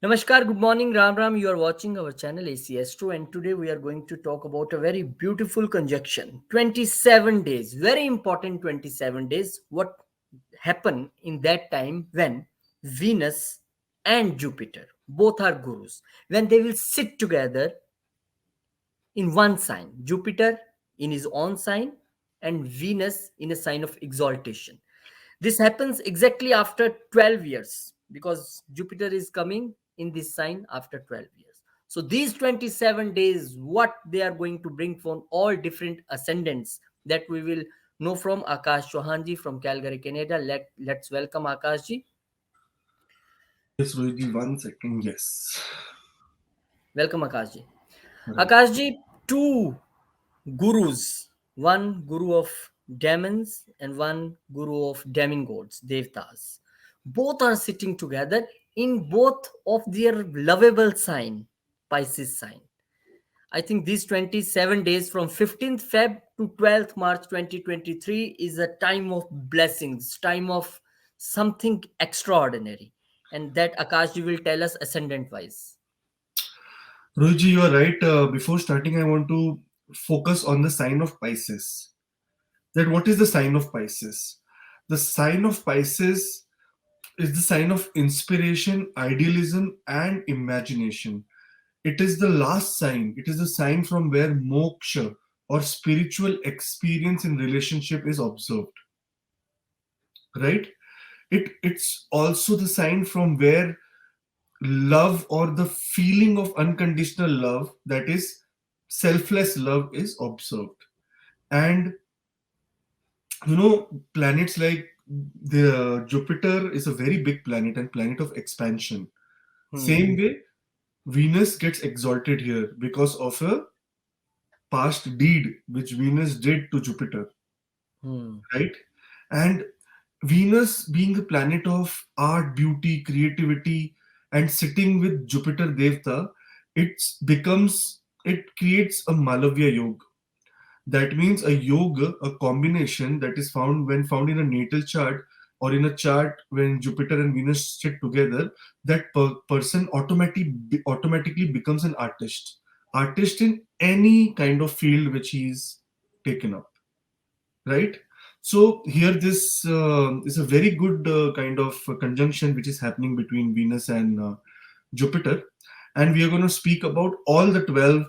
Namaskar, good morning, Ram Ram. You are watching our channel ACS2, and today we are going to talk about a very beautiful conjunction. 27 days, very important 27 days. What happened in that time when Venus and Jupiter, both are gurus, when they will sit together in one sign, Jupiter in his own sign, and Venus in a sign of exaltation. This happens exactly after 12 years because Jupiter is coming in this sign after 12 years. So these 27 days, what they are going to bring from all different ascendants, that we will know from Akash Chauhanji from Calgary, Canada. Let's welcome Akashji. Yes, Rohitji, 1 second. Yes. Welcome Akashji. Right. Akashji, two gurus, one guru of demons and one guru of demigods, devtas. Both are sitting together in both of their lovable sign, Pisces sign. I think these 27 days from 15th Feb to 12th March 2023 is a time of blessings, time of something extraordinary. And that Akashji will tell us ascendant wise. Rohitji, you are right. Before starting, I want to focus on the sign of Pisces. That what is the sign of Pisces? The sign of Pisces is the sign of inspiration, idealism, and imagination. It is the last sign. It is the sign from where moksha or spiritual experience in relationship is observed. Right? It's also the sign from where love or the feeling of unconditional love, that is selfless love, is observed. And planets like the Jupiter is a very big planet and planet of expansion. Hmm. Same way, Venus gets exalted here because of a past deed which Venus did to Jupiter, Hmm. right? And Venus being the planet of art, beauty, creativity, and sitting with Jupiter Devta, it creates a Malavya yoga. That means a yoga, a combination that is found when found in a natal chart or in a chart when Jupiter and Venus sit together. That person automatically becomes an artist. Artist in any kind of field which he's taken up, right? So here this is a very good kind of conjunction which is happening between Venus and Jupiter, and we are going to speak about all the 12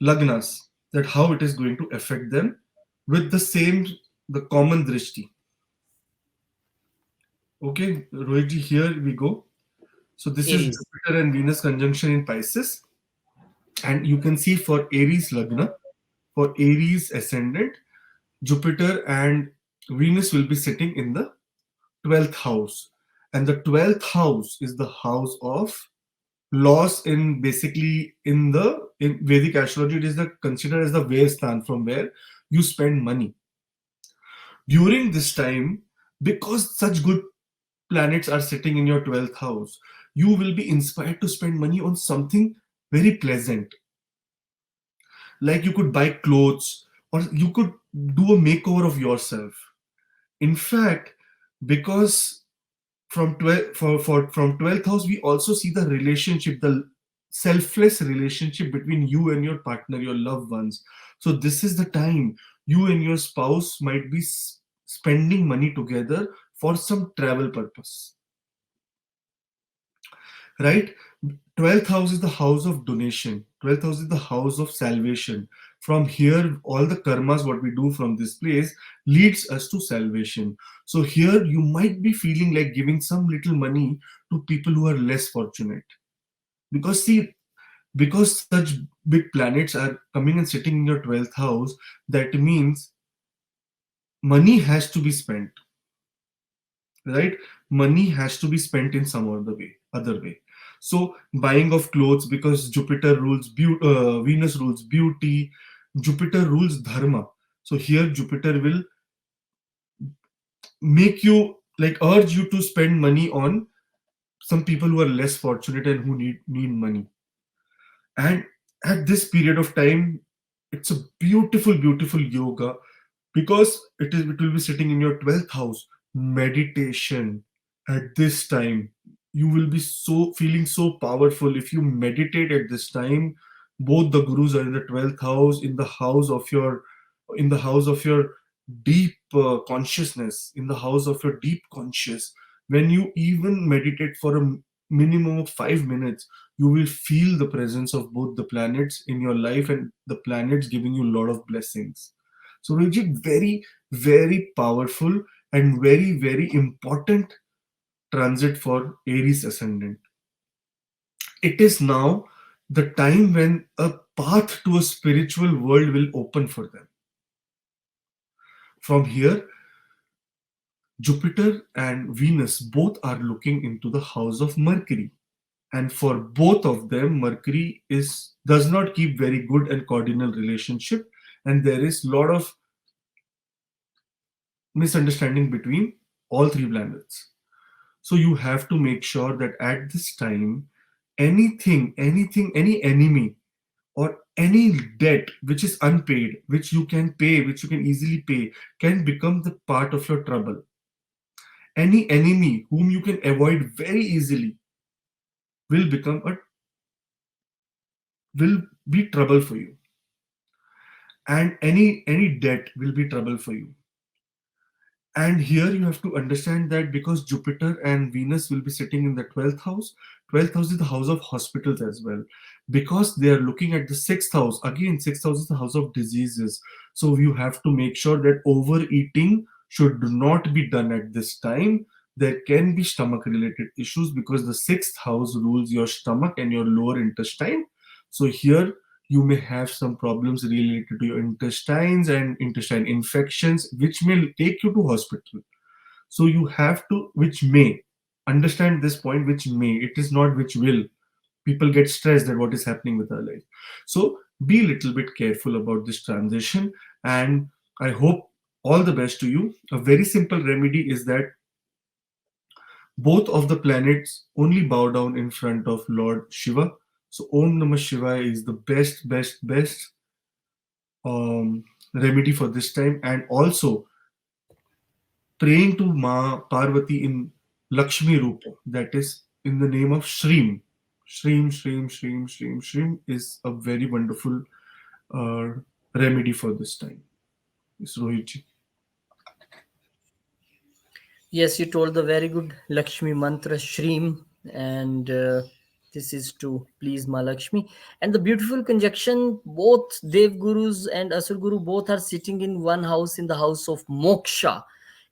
lagnas, that how it is going to affect them with the common drishti. Okay, Rohitji, here we go. So this is Aries. Jupiter and Venus conjunction in Pisces, and you can see for Aries lagna, for Aries ascendant, Jupiter and Venus will be sitting in the 12th house, and the 12th house is the house of loss. In basically in Vedic astrology, it is the considered as the Vayastan, from where you spend money during this time. Because such good planets are sitting in your 12th house, you will be inspired to spend money on something very pleasant, like you could buy clothes or you could do a makeover of yourself. In fact, because from 12 from 12th house we also see the relationship, the selfless relationship between you and your partner, your loved ones. So this is the time you and your spouse might be spending money together for some travel purpose, right? 12th house is the house of donation, 12th house is the house of salvation. From here all the karmas what we do from this place leads us to salvation. So here you might be feeling like giving some little money to people who are less fortunate, because see, because such big planets are coming and sitting in your 12th house, that means money has to be spent, right? Money has to be spent in some other way. So buying of clothes, because Jupiter rules beauty, Venus rules beauty, Jupiter rules dharma. So here Jupiter will make you, like, urge you to spend money on some people who are less fortunate and who need money. And at this period of time, it's a beautiful yoga, because it will be sitting in your 12th house. Meditation at this time, you will be so feeling so powerful if you meditate at this time. Both the gurus are in the 12th house, in the house of your, in the house of your deep consciousness, in the house of your deep conscious. When you even meditate for a minimum of 5 minutes, you will feel the presence of both the planets in your life, and the planets giving you a lot of blessings. So Rajit, very very powerful and very very important transit for Aries ascendant. It is now the time when a path to a spiritual world will open for them. From here, Jupiter and Venus both are looking into the house of Mercury. And for both of them, Mercury is does not keep very good and cordial relationship, and there is a lot of misunderstanding between all three planets. So you have to make sure that at this time, any enemy or any debt which is unpaid, which you can pay, which you can easily pay, can become the part of your trouble. Any enemy whom you can avoid very easily will become a will be trouble for you, and any debt will be trouble for you. And here you have to understand that because Jupiter and Venus will be sitting in the 12th house, 12th house is the house of hospitals as well. Because they are looking at the 6th house, again, 6th house is the house of diseases. So you have to make sure that overeating should not be done at this time. There can be stomach related issues because the 6th house rules your stomach and your lower intestine. So here you may have some problems related to your intestines and intestine infections, which may take you to hospital. So you have to, which may, understand this point, which may, it is not which will. People get stressed at what is happening with our life. So be a little bit careful about this transition, and I hope all the best to you. A very simple remedy is that both of the planets only bow down in front of Lord Shiva. So Om Namah Shivaya is the best remedy for this time, and also praying to Ma Parvati in Lakshmi Rupa, that is in the name of Shreem. Shreem is a very wonderful uh, remedy for this time. It's Rohit. Yes, you told the very good Lakshmi mantra Shreem, and this is to please Ma Lakshmi. And the beautiful conjunction, both Dev Gurus and Asur Guru both are sitting in one house, in the house of Moksha.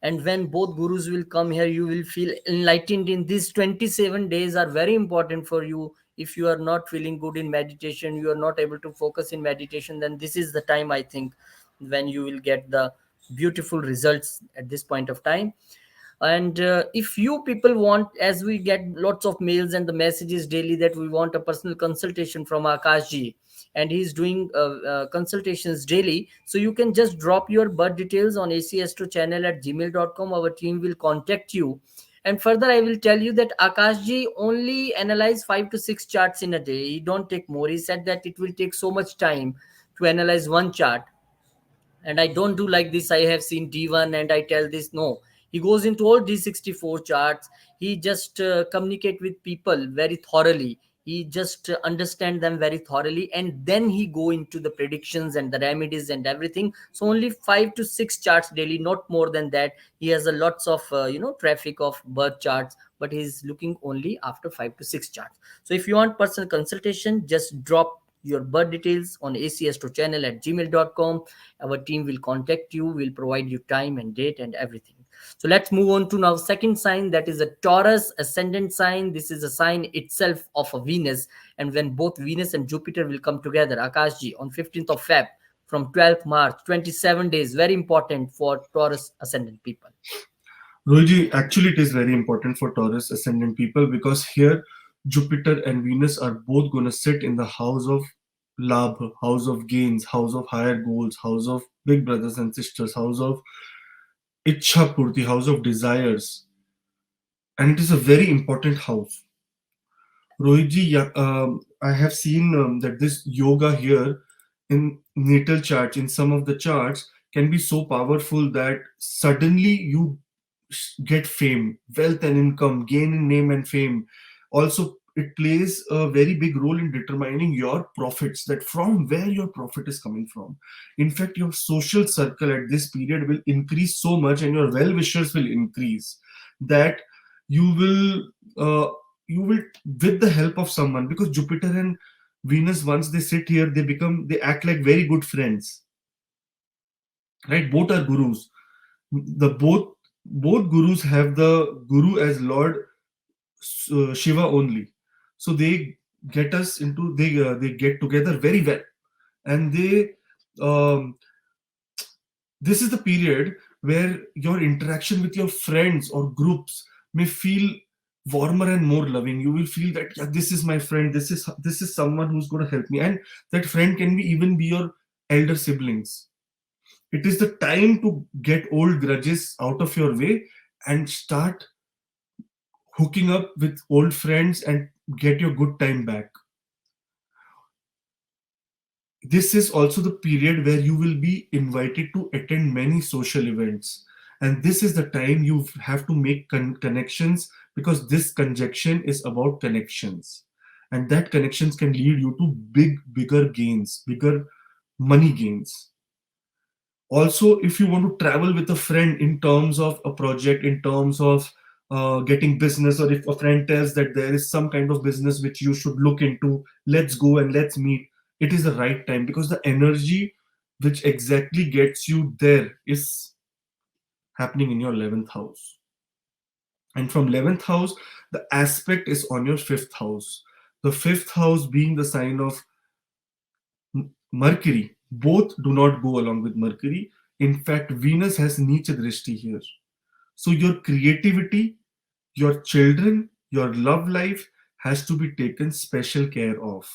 And when both gurus will come here, you will feel enlightened. In these 27 days are very important for you. If you are not feeling good in meditation, you are not able to focus in meditation, then this is the time, I think, when you will get the beautiful results at this point of time. And if you people want, as we get lots of mails and the messages daily that we want a personal consultation from Akash ji, and he's doing consultations daily, so you can just drop your birth details on acastro@gmail.com. Our team will contact you. And further, I will tell you that Akash ji only analyze 5 to 6 charts in a day. He don't take more. He said that it will take so much time to analyze one chart, and I don't do like this. I have seen D1 and I tell this. No, he goes into all D64 charts. He just communicate with people very thoroughly. He just understand them very thoroughly, and then he go into the predictions and the remedies and everything. So only 5 to 6 charts daily, not more than that. He has a lots of traffic of birth charts, but he's looking only after 5 to 6 charts. So if you want personal consultation, just drop your birth details on acastrochannel@gmail.com. Our team will contact you, will provide you time and date and everything. So let's move on to now second sign, that is a Taurus ascendant sign. This is a sign itself of a Venus, and when both Venus and Jupiter will come together, Akashji, on 15th of Feb from 12th March, 27 days, very important for Taurus ascendant people. Rohiji, actually, it is very important for Taurus ascendant people because here Jupiter and Venus are both going to sit in the house of Labh, house of gains, house of higher goals, house of big brothers and sisters, house of Ichha Purti, house of desires. And it is a very important house. Rohitji, I have seen that this yoga here in natal charts, in some of the charts, can be so powerful that suddenly you get fame, wealth and income, gain in name and fame. Also, it plays a very big role in determining your profits, that from where your profit is coming from. In fact, your social circle at this period will increase so much, and your well wishers will increase, that you will you will, with the help of someone, because Jupiter and Venus, once they sit here, they act like very good friends, right? Both are gurus. The both gurus have the guru as Lord Shiva only. So they get us into, they get together very well, and they um, this is the period where your interaction with your friends or groups may feel warmer and more loving. You will feel that, yeah, this is my friend, this is someone who's going to help me, and that friend can be even be your elder siblings. It is the time to get old grudges out of your way and start hooking up with old friends and get your good time back. This is also the period where you will be invited to attend many social events. And this is the time you have to make connections, because this conjunction is about connections. And that connections can lead you to bigger gains, bigger money gains. Also, if you want to travel with a friend in terms of a project, in terms of getting business, or if a friend tells that there is some kind of business which you should look into, let's go and let's meet, it is the right time, because the energy which exactly gets you there is happening in your 11th house. And from 11th house, the aspect is on your 5th house. The 5th house being the sign of Mercury. Both do not go along with Mercury. In fact, Venus has Neecha Drishti here. So your creativity, your children, your love life has to be taken special care of.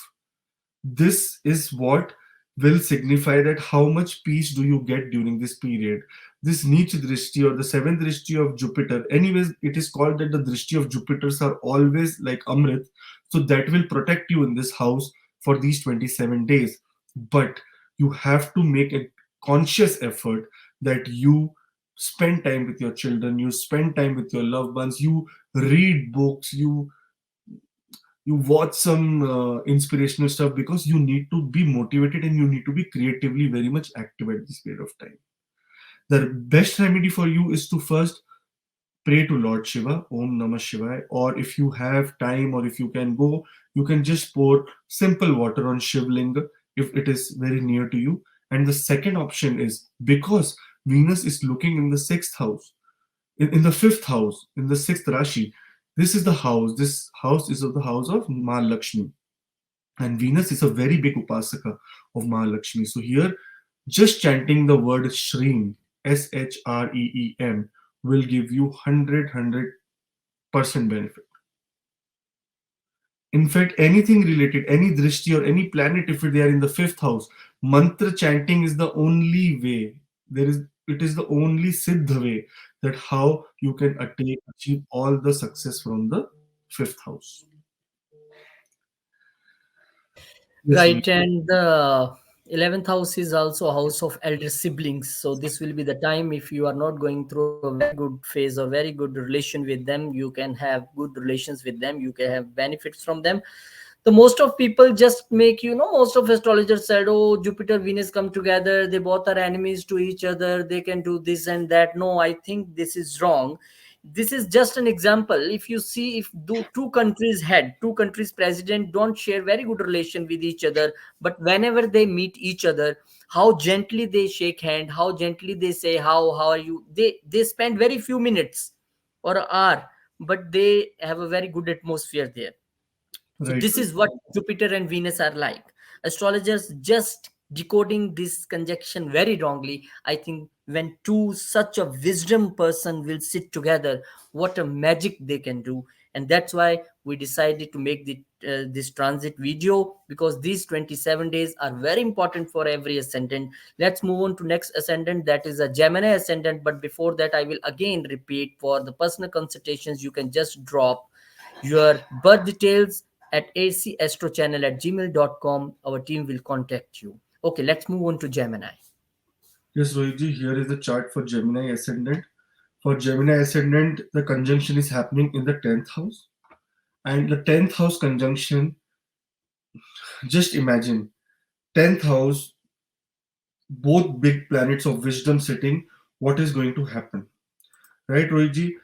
This is what will signify that how much peace do you get during this period. This Neech Drishti, or the seventh Drishti of Jupiter, anyways, it is called that the Drishti of Jupiters are always like Amrit. So that will protect you in this house for these 27 days. But you have to make a conscious effort that you spend time with your children, you spend time with your loved ones, you read books, you watch some inspirational stuff, because you need to be motivated and you need to be creatively very much active at this period of time. The best remedy for you is to first pray to Lord Shiva, Om Namah Shivaya, or if you have time, or if you can go, you can just pour simple water on Shivlinga if it is very near to you. And the second option is, because Venus is looking in the sixth house, in the fifth house, in the sixth Rashi. This is the house. This house is of the house of Mahalakshmi. And Venus is a very big upasaka of Mahalakshmi. So here, just chanting the word Shreem, Shreem, will give you 100% benefit. In fact, anything related, any drishti or any planet, if they are in the fifth house, mantra chanting is the only way. It is the only siddha way that how you can achieve all the success from the fifth house. Yes, Rohit. Right, and the 11th house is also a house of elder siblings. So this will be the time, if you are not going through a very good phase or very good relation with them, you can have good relations with them, you can have benefits from them. The most of people just make, most of astrologers said, oh, Jupiter Venus come together, they both are enemies to each other, they can do this and that. No, I think this is wrong. This is just an example. If you see, if two countries president don't share very good relation with each other, but whenever they meet each other, how gently they shake hand, how gently they say, how are you, they spend very few minutes or an hour, but they have a very good atmosphere there. So Right, this right. is what Jupiter and Venus are like. Astrologers just decoding this conjunction very wrongly. I think when two such a wisdom person will sit together, what a magic they can do. And that's why we decided to make this transit video, because these 27 days are very important for every ascendant. Let's move on to next ascendant, that is a Gemini ascendant. But before that, I will again repeat, for the personal consultations, you can just drop your birth details at acastrochannel@gmail.com. Our team will contact you. Okay, let's move on to Gemini. Yes, Rohit ji, here is the chart for Gemini ascendant For Gemini ascendant, the conjunction is happening in the 10th house. And the 10th house conjunction, just imagine 10th house, both big planets of wisdom sitting, what is going to happen? Right, Rohitji?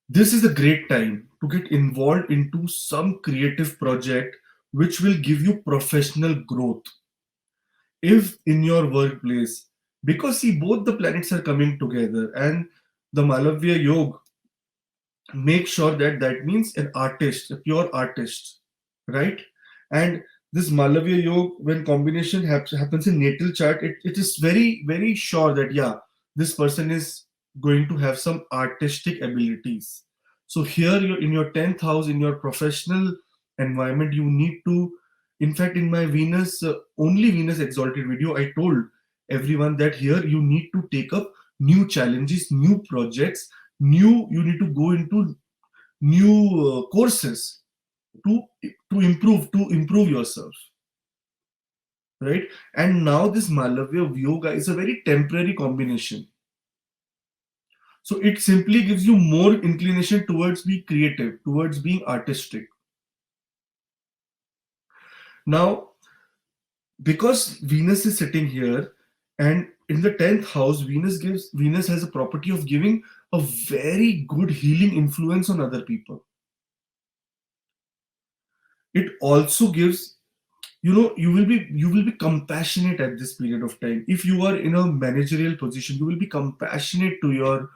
This is a great time to get involved into some creative project which will give you professional growth. If in your workplace, because see, both the planets are coming together, and the Malavya Yoga, make sure that that means an artist, a pure artist, right? And this Malavya Yoga, when combination happens in natal chart, it is very, very sure that, yeah, this person is going to have some artistic abilities. So here you're in your 10th house, in your professional environment, you need to, in fact, in my Venus, only Venus exalted video, I told everyone that here you need to take up new challenges, new projects, you need to go into new courses to to improve yourself, right? And now this Malavya Yoga is a very temporary combination, so it simply gives you more inclination towards being creative, towards being artistic. Now, because Venus is sitting here, and in the 10th house, Venus has a property of giving a very good healing influence on other people. It also gives, you will be compassionate at this period of time. If you are in a managerial position, you will be compassionate to your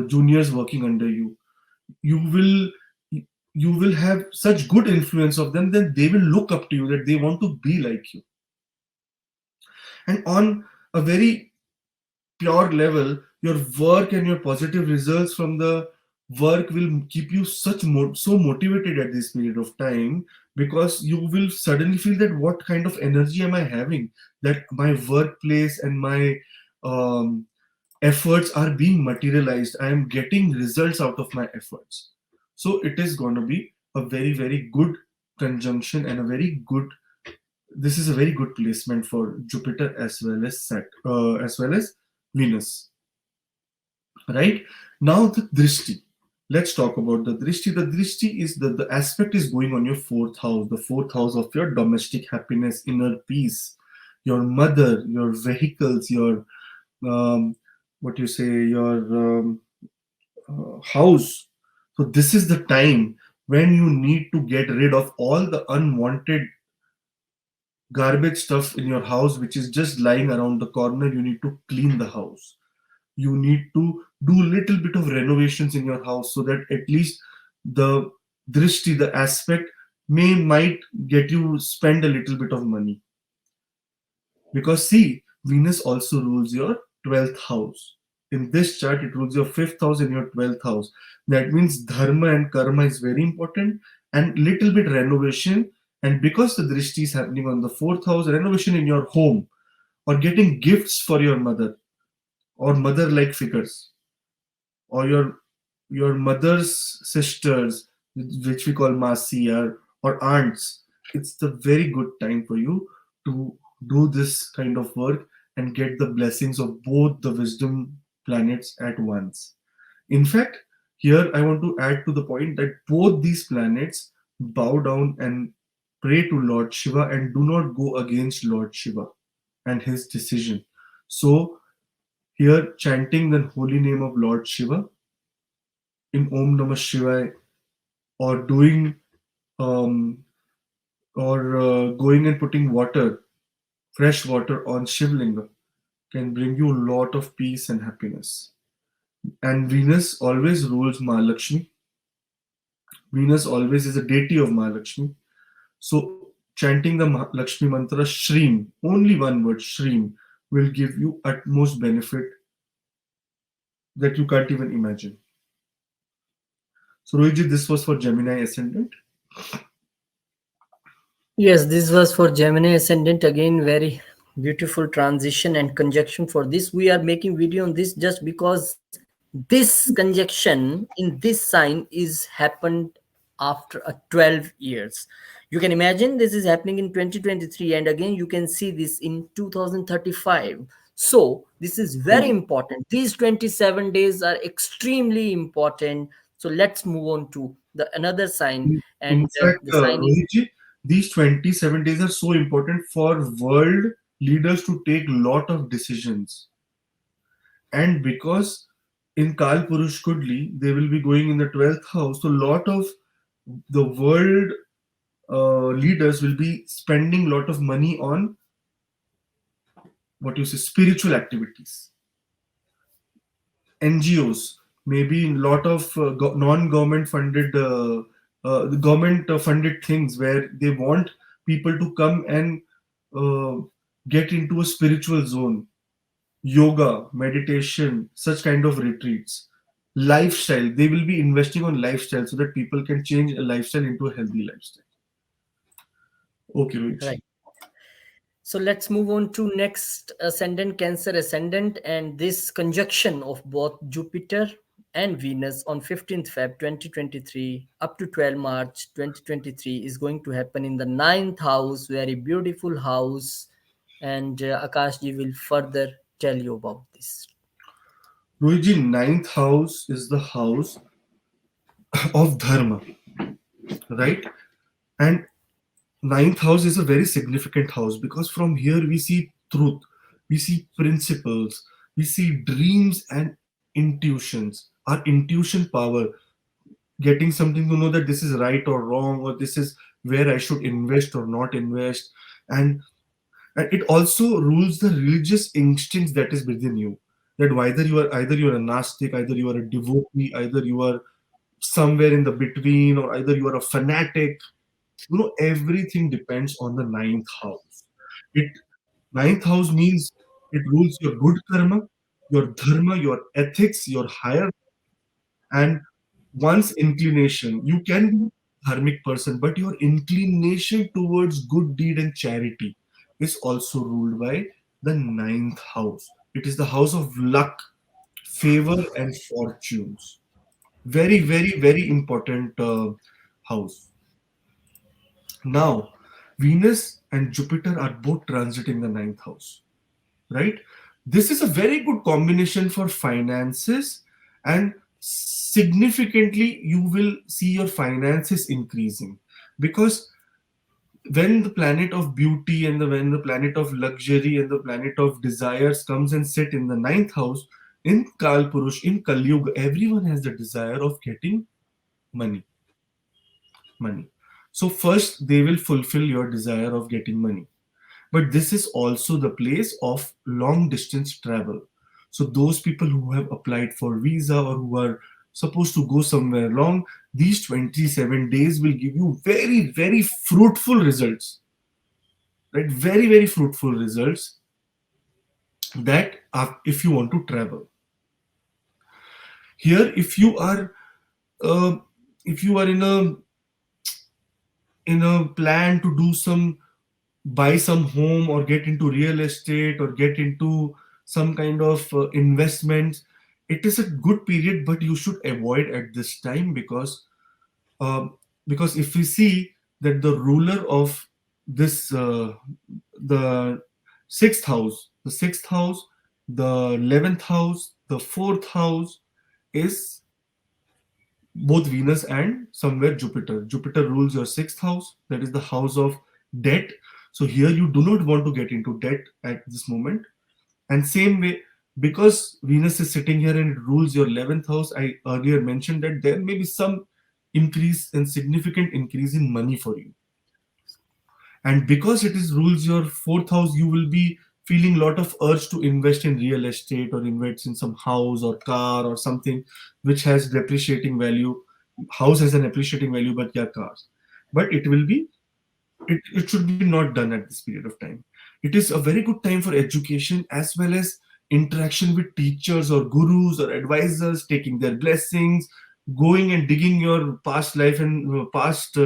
juniors working under you. You will you will have such good influence of them, then they will look up to you, that they want to be like you. And on a very pure level, your work and your positive results from the work will keep you so motivated at this period of time, because you will suddenly feel that what kind of energy am I having, that my workplace and my um, efforts are being materialized, I am getting results out of my efforts. So it is going to be a very, very good conjunction, and a very good, this is a very good placement for Jupiter as well as as well as Venus. Right? Now the drishti. Let's talk about the drishti. The drishti is the aspect is going on your fourth house, the fourth house of your domestic happiness, inner peace, your mother, your vehicles, your um, what you say, your house. So this is the time when you need to get rid of all the unwanted garbage stuff in your house which is just lying around the corner. You need to clean the house. You need to do little bit of renovations in your house, so that at least the drishti, the aspect, might get you spend a little bit of money. Because see, Venus also rules your 12th house. In this chart, it rules your 5th house and your 12th house. That means dharma and karma is very important, and little bit renovation. And because the drishti is happening on the 4th house, renovation in your home, or getting gifts for your mother or mother like figures, or your mother's sisters, which we call masi, or aunts. It's the very good time for you to do this kind of work and get the blessings of both the wisdom planets at once. In fact, here I want to add to the point that both these planets bow down and pray to Lord Shiva, and do not go against Lord Shiva and his decision. So here, chanting the holy name of Lord Shiva in Om Namah Shivaya, or doing um, or going and putting water, fresh water on Shivlinga, can bring you a lot of peace and happiness. And Venus always rules Mahalakshmi. Venus always is a deity of Mahalakshmi. So chanting the Lakshmi mantra Shreem, only one word Shreem, will give you utmost benefit that you can't even imagine. So Rohitji, this was for Gemini ascendant. Yes, this was for Gemini ascendant. Again, very beautiful transition and conjunction for this. We are making video on this just because this conjunction in this sign is happened after a 12 years. You can imagine this is happening in 2023, and again you can see this in 2035. So this is very Hmm. important. These 27 days are extremely important. So let's move on to the another sign, In and fact, the sign is Rohitji, these 27 days are so important for world leaders to take lot of decisions. And because in Kal Purush Kudli, they will be going in the 12th house, so lot of the world leaders will be spending lot of money on what you say spiritual activities, NGOs, maybe a lot of non-government funded, the government funded things where they want people to come and uh, get into a spiritual zone, yoga, meditation, such kind of retreats, lifestyle. They will be investing on lifestyle so that people can change a lifestyle into a healthy lifestyle. Okay, right. Rohit. So let's move on to next ascendant, Cancer ascendant, and this conjunction of both Jupiter and Venus on 15th Feb 2023 up to 12 March 2023 is going to happen in the ninth house, very beautiful house, and Akash ji will further tell you about this. Rohitji, ninth house is the house of dharma, right? And ninth house is a very significant house because from here we see truth, we see principles, we see dreams and intuitions. Our intuition power, getting something to know that this is right or wrong, or this is where I should invest or not invest. And it also rules the religious instincts that is within you. That either you are a Gnostic, either you are a devotee, either you are somewhere in the between, or either you are a fanatic. Everything depends on the ninth house. It Ninth house means it rules your good karma, your dharma, your ethics, your higher, and one's inclination. You can be a dharmic person, but your inclination towards good deed and charity is also ruled by the ninth house. It is the house of luck, favor, and fortunes. Very, very, very important house. Now, Venus and Jupiter are both transiting the ninth house, right? This is a very good combination for finances, and significantly, you will see your finances increasing because when the planet of beauty and when the planet of luxury and the planet of desires comes and sit in the ninth house in Kal Purush, in Kali Yuga, everyone has the desire of getting money. Money. So first, they will fulfill your desire of getting money. But this is also the place of long distance travel. So those people who have applied for visa or who are supposed to go somewhere long, these 27 days will give you very, very fruitful results, right? Very, very fruitful results that are, if you want to travel. Here, uh, if you are in a plan to do some buy some home or get into real estate or get into some kind of investments, it is a good period, but you should avoid at this time um, because if we see that the ruler of this the sixth house, the 11th house, the fourth house is both Venus and somewhere Jupiter. Jupiter rules your sixth house, that is the house of debt. So here you do not want to get into debt at this moment. And same way, because Venus is sitting here and it rules your 11th house, I earlier mentioned that there may be some increase and significant increase in money for you. And because it is rules your fourth house, you will be feeling a lot of urge to invest in real estate or invest in some house or car or something which has depreciating value. House has an appreciating value, but yeah, cars. But it should be not done at this period of time. It is a very good time for education as well as interaction with teachers or gurus or advisors, taking their blessings, going and digging your past life and past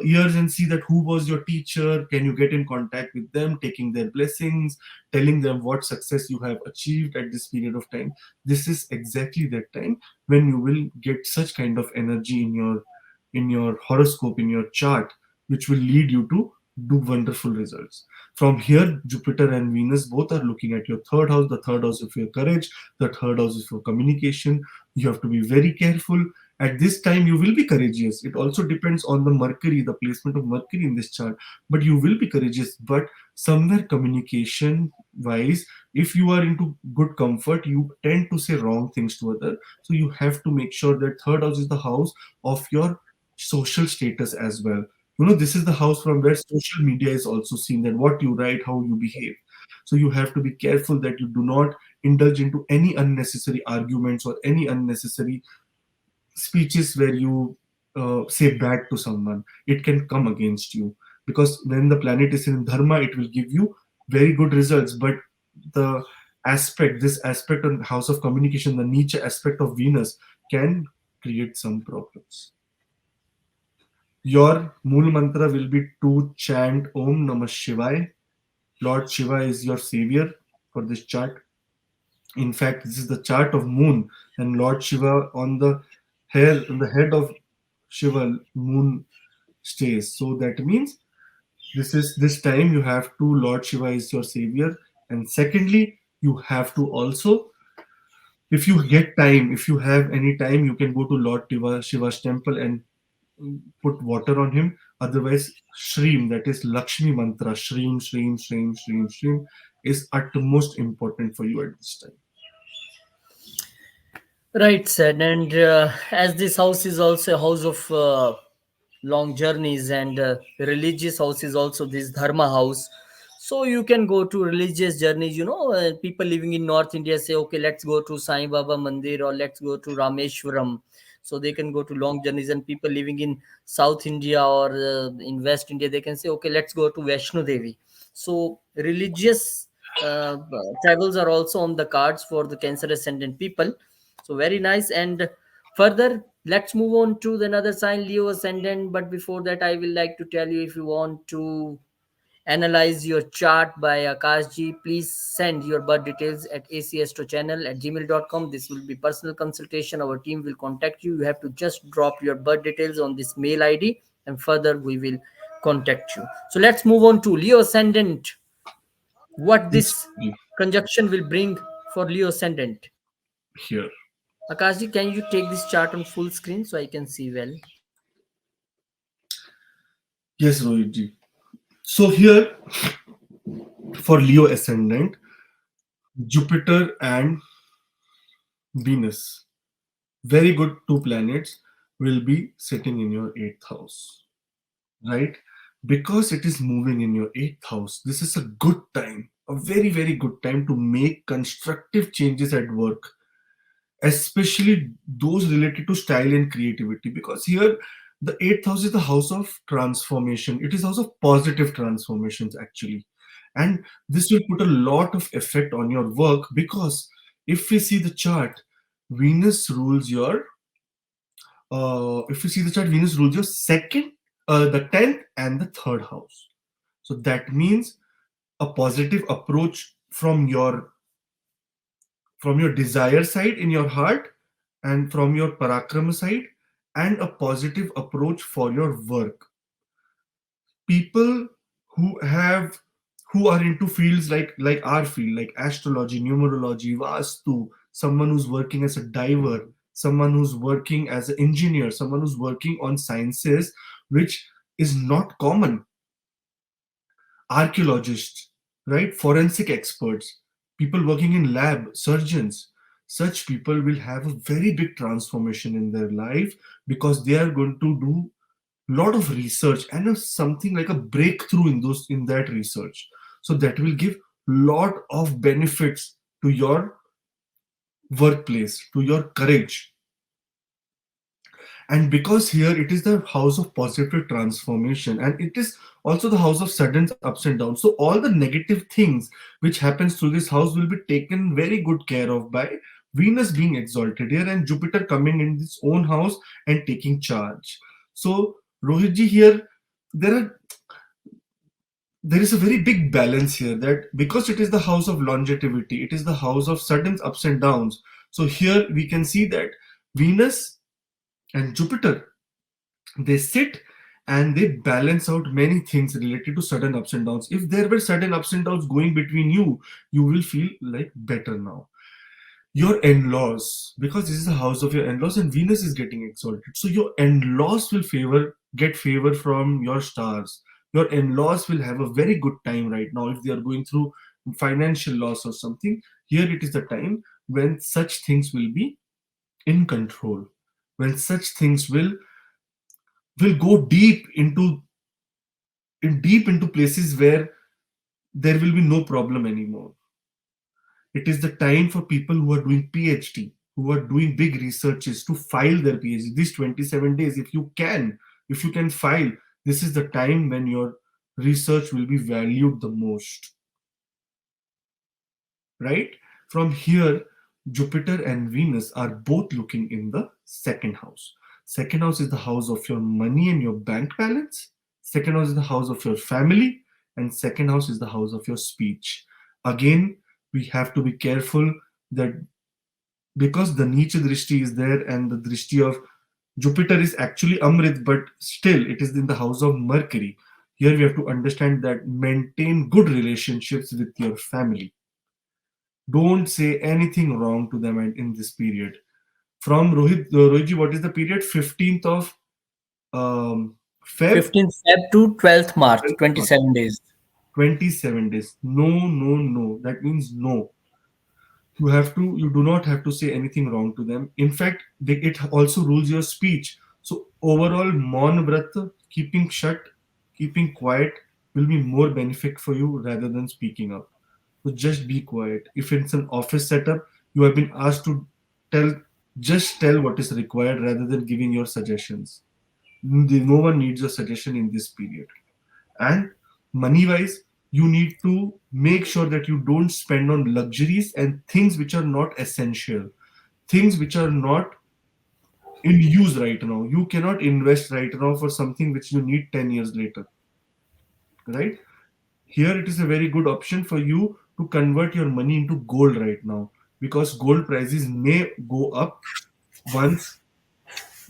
years and see that who was your teacher. Can you get in contact with them, taking their blessings, telling them what success you have achieved at this period of time. This is exactly that time when you will get such kind of energy in your horoscope, in your chart, which will lead you to do wonderful results. From here, Jupiter and Venus both are looking at your third house, the third house of your courage, the third house is for communication. You have to be very careful. At this time, you will be courageous. It also depends on the Mercury, the placement of Mercury in this chart, but you will be courageous. But somewhere, communication wise, if you are into good comfort, you tend to say wrong things to others. So you have to make sure that third house is the house of your social status as well. This is the house from where social media is also seen, that what you write, how you behave. So you have to be careful that you do not indulge into any unnecessary arguments or any unnecessary speeches where you say bad to someone. It can come against you, because when the planet is in dharma, it will give you very good results. But the this aspect on house of communication, the niche aspect of Venus, can create some problems. Your Mool mantra will be to chant Om Namah Shivaya. Lord Shiva is your savior for this chart. In fact, this is the chart of moon, and Lord Shiva on the head of Shiva, moon stays. So that means this time you have to, Lord Shiva is your savior. And secondly, you have to also, if you get time, if you have any time, you can go to Lord Shiva's temple and put water on him. Otherwise, Shreem, that is Lakshmi mantra, Shreem, Shreem, Shreem, Shreem, Shreem, is utmost important for you at this time. Right, said. And as this house is also a house of long journeys, and religious house is also this dharma house, so you can go to religious journeys. People living in North India say, okay, let's go to Sai Baba Mandir, or let's go to Rameshwaram. So they can go to long journeys. And people living in South India or in West India, they can say, okay, let's go to Vaishno Devi. So religious travels are also on the cards for the Cancer ascendant people. So very nice. And further, let's move on to the another sign, Leo ascendant. But before that, I will like to tell you, if you want to analyze your chart by Akashji, please send your birth details at acastrochannel@gmail.com. This will be personal consultation. Our team will contact you. You have to just drop your birth details on this mail ID, and further we will contact you. So let's move on to Leo ascendant. What It's this conjunction will bring for Leo ascendant. here. Akashji, can you take this chart on full screen so I can see well? Yes, Rohitji. So here, for Leo ascendant, Jupiter and Venus, very good two planets, will be sitting in your eighth house, right? Because it is moving in your eighth house, this is a good time, a very, very good time to make constructive changes at work, especially those related to style and creativity. Because here, the eighth house is the house of transformation, it is house of positive transformations actually. And this will put a lot of effect on your work, because if we see the chart, Venus rules your if you see the chart, Venus rules your second, the 10th and the third house. So that means a positive approach from your desire side in your heart, and from your parakrama side, and a positive approach for your work. People who have who are into fields like our field, like astrology, numerology, vastu, someone who's working as a diver, someone who's working as an engineer, someone who's working on sciences which is not common, archaeologists, right? Forensic experts, people working in lab, surgeons. Such people will have a very big transformation in their life, because they are going to do lot of research and something like a breakthrough in that research. So that will give lot of benefits to your workplace, to your courage. And because here it is the house of positive transformation, and it is also the house of sudden ups and downs, so all the negative things which happens through this house will be taken very good care of by Venus being exalted here, and Jupiter coming in its own house and taking charge. So Rohitji, here there are there is a very big balance here, that because it is the house of longevity, it is the house of sudden ups and downs. So here we can see that Venus and Jupiter, they sit and they balance out many things related to sudden ups and downs. If there were sudden ups and downs going between you, you will feel like better now. Your in-laws, because this is the house of your in-laws and Venus is getting exalted, so your in-laws will get favor from your stars. Your in-laws will have a very good time right now. If they are going through financial loss or something, here it is the time when such things will be in control, when such things will go deep into places where there will be no problem anymore. It is the time for people who are doing PhD, who are doing big researches to file their PhD. These 27 days, if you can file, this is the time when your research will be valued the most, right? From here, Jupiter and Venus are both looking in the second house. Second house is the house of your money and your bank balance. Second house is the house of your family. And second house is the house of your speech. Again, we have to be careful that because the Nicha Drishti is there and the Drishti of Jupiter is actually Amrit, but still it is in the house of Mercury. Here we have to understand that maintain good relationships with your family. Don't say anything wrong to them in this period. From Rohitji, what is the period? 15th of Feb, 15th Feb to 12th March, 12th March. 27 days. 27 days. No, no, no. That means no. You do not have to say anything wrong to them. In fact, it also rules your speech. So overall, Maun Vrat, keeping shut, keeping quiet will be more benefit for you rather than speaking up. So just be quiet. If it's an office setup, you have been asked to tell, just tell what is required rather than giving your suggestions. No one needs your suggestion in this period. And money wise, you need to make sure that you don't spend on luxuries and things which are not essential, things which are not in use right now. You cannot invest right now for something which you need 10 years later, right? Here it is a very good option for you to convert your money into gold right now, because gold prices may go up once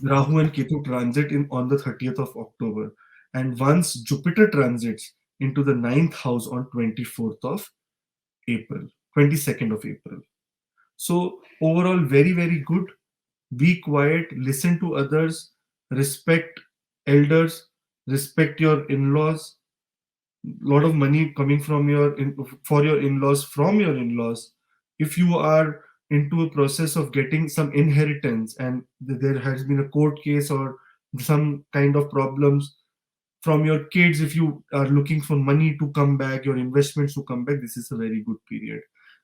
Rahu and Ketu transit in on the 30th of October, and once Jupiter transits into the ninth house on 24th of April, 22nd of April. So overall, very, very good. Be quiet, listen to others, respect elders, respect your in-laws. Lot of money coming from for your in-laws from your in-laws. If you are into a process of getting some inheritance and there has been a court case or some kind of problems from your kids, if you are looking for money to come back, your investments to come back, this is a very good period.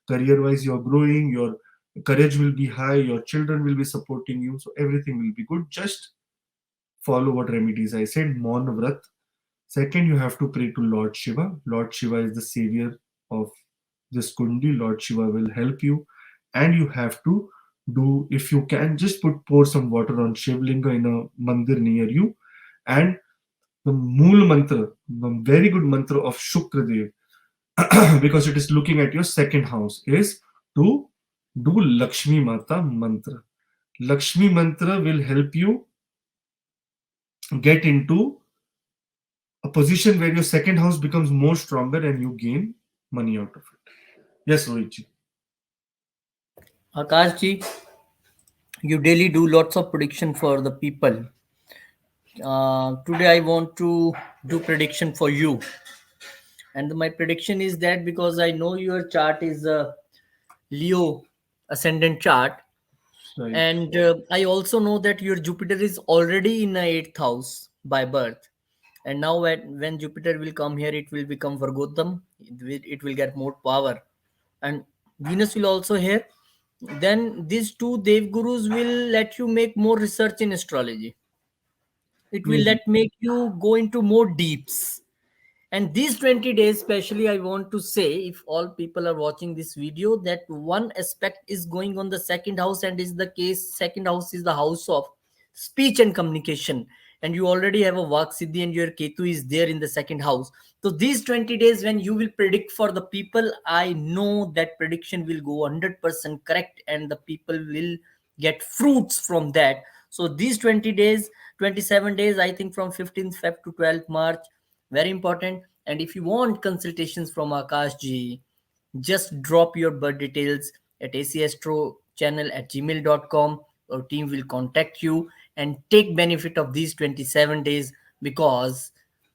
Career wise, you're growing, your courage will be high, your children will be supporting you, so everything will be good. Just follow what remedies I said. Maun Vrat. Second, you have to pray to Lord Shiva. Lord Shiva is the savior of this kundi. Lord Shiva will help you. And you have to do, if you can, just pour some water on Shivlinga in a mandir near you. And the Mool mantra, the very good mantra of Shukradev, because it is looking at your second house, is to do Lakshmi Mata mantra. Lakshmi mantra will help you get into a position where your second house becomes more stronger and you gain money out of it. Yes, Rohitji. Akash ji, you daily do lots of prediction for the people. Today I want to do prediction for you, and my prediction is that because I know your chart is a Leo ascendant chart, Right. and I also know that your Jupiter is already in the 8th house by birth, and now when Jupiter will come here, it will become Vargotam. It will get more power, and Venus will also here. Then these two Dev Gurus will let you make more research in astrology. It will Maybe. let make you go into more deeps. And these 20 days, especially, I want to say, if all people are watching this video, that one aspect is going on the second house, and is the case. Second house is the house of speech and communication. And you already have a Vak Siddhi, and your Ketu is there in the second house. So these 20 days, when you will predict for the people, I know that prediction will go 100% correct, and the people will get fruits from that. So these 20 days, 27 days, I think, from 15th Feb to 12th March. Very important. And if you want consultations from Akash ji, just drop your birth details at acastrochannel@gmail.com. Our team will contact you and take benefit of these 27 days, because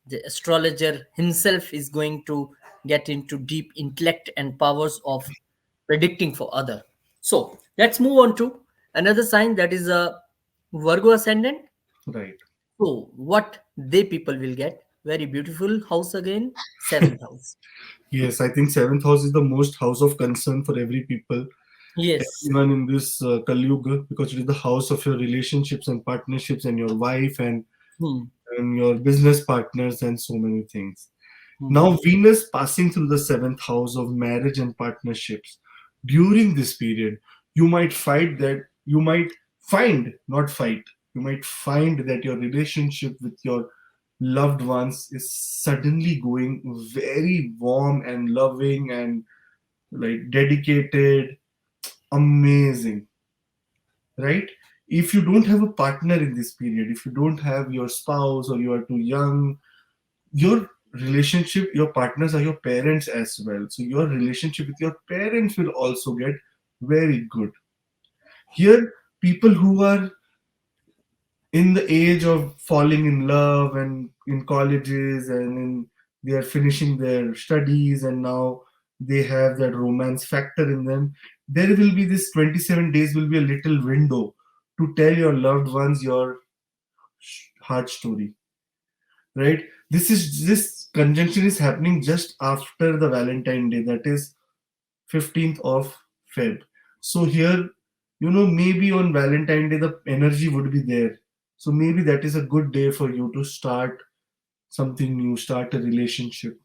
the astrologer himself is going to get into deep intellect and powers of predicting for other. So let's move on to another sign, that is a Virgo ascendant. Right. So what they people will get, very beautiful house again, seventh house. Yes, I think seventh house is the most house of concern for every people, Yes. everyone in this Kali Yuga, because it is the house of your relationships and partnerships and your wife Hmm. and your business partners and so many things. Hmm. Now, Venus passing through the seventh house of marriage and partnerships. During this period, you might find that you might find, not fight, you might find that your relationship with your loved ones is suddenly going very warm and loving and like dedicated, amazing, right? If you don't have a partner in this period, if you don't have your spouse or you are too young, your relationship, your partners are your parents as well, so your relationship with your parents will also get very good. Here, people who are in the age of falling in love and in colleges and they are finishing their studies and now they have that romance factor in them, there will be this 27 days will be a little window to tell your loved ones your heart story, right? This conjunction is happening just after the Valentine Day, that is 15th of Feb. So here, maybe on Valentine Day the energy would be there. So maybe that is a good day for you to start something new, start a relationship.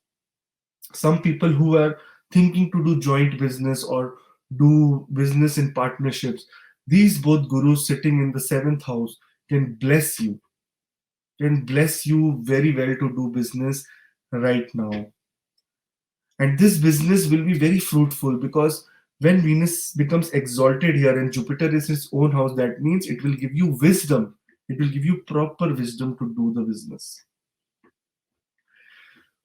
Some people who are thinking to do joint business or do business in partnerships, these both gurus sitting in the seventh house can bless you, can bless you very well to do business right now. And this business will be very fruitful because when Venus becomes exalted here and Jupiter is its own house, that means it will give you wisdom. It will give you proper wisdom to do the business.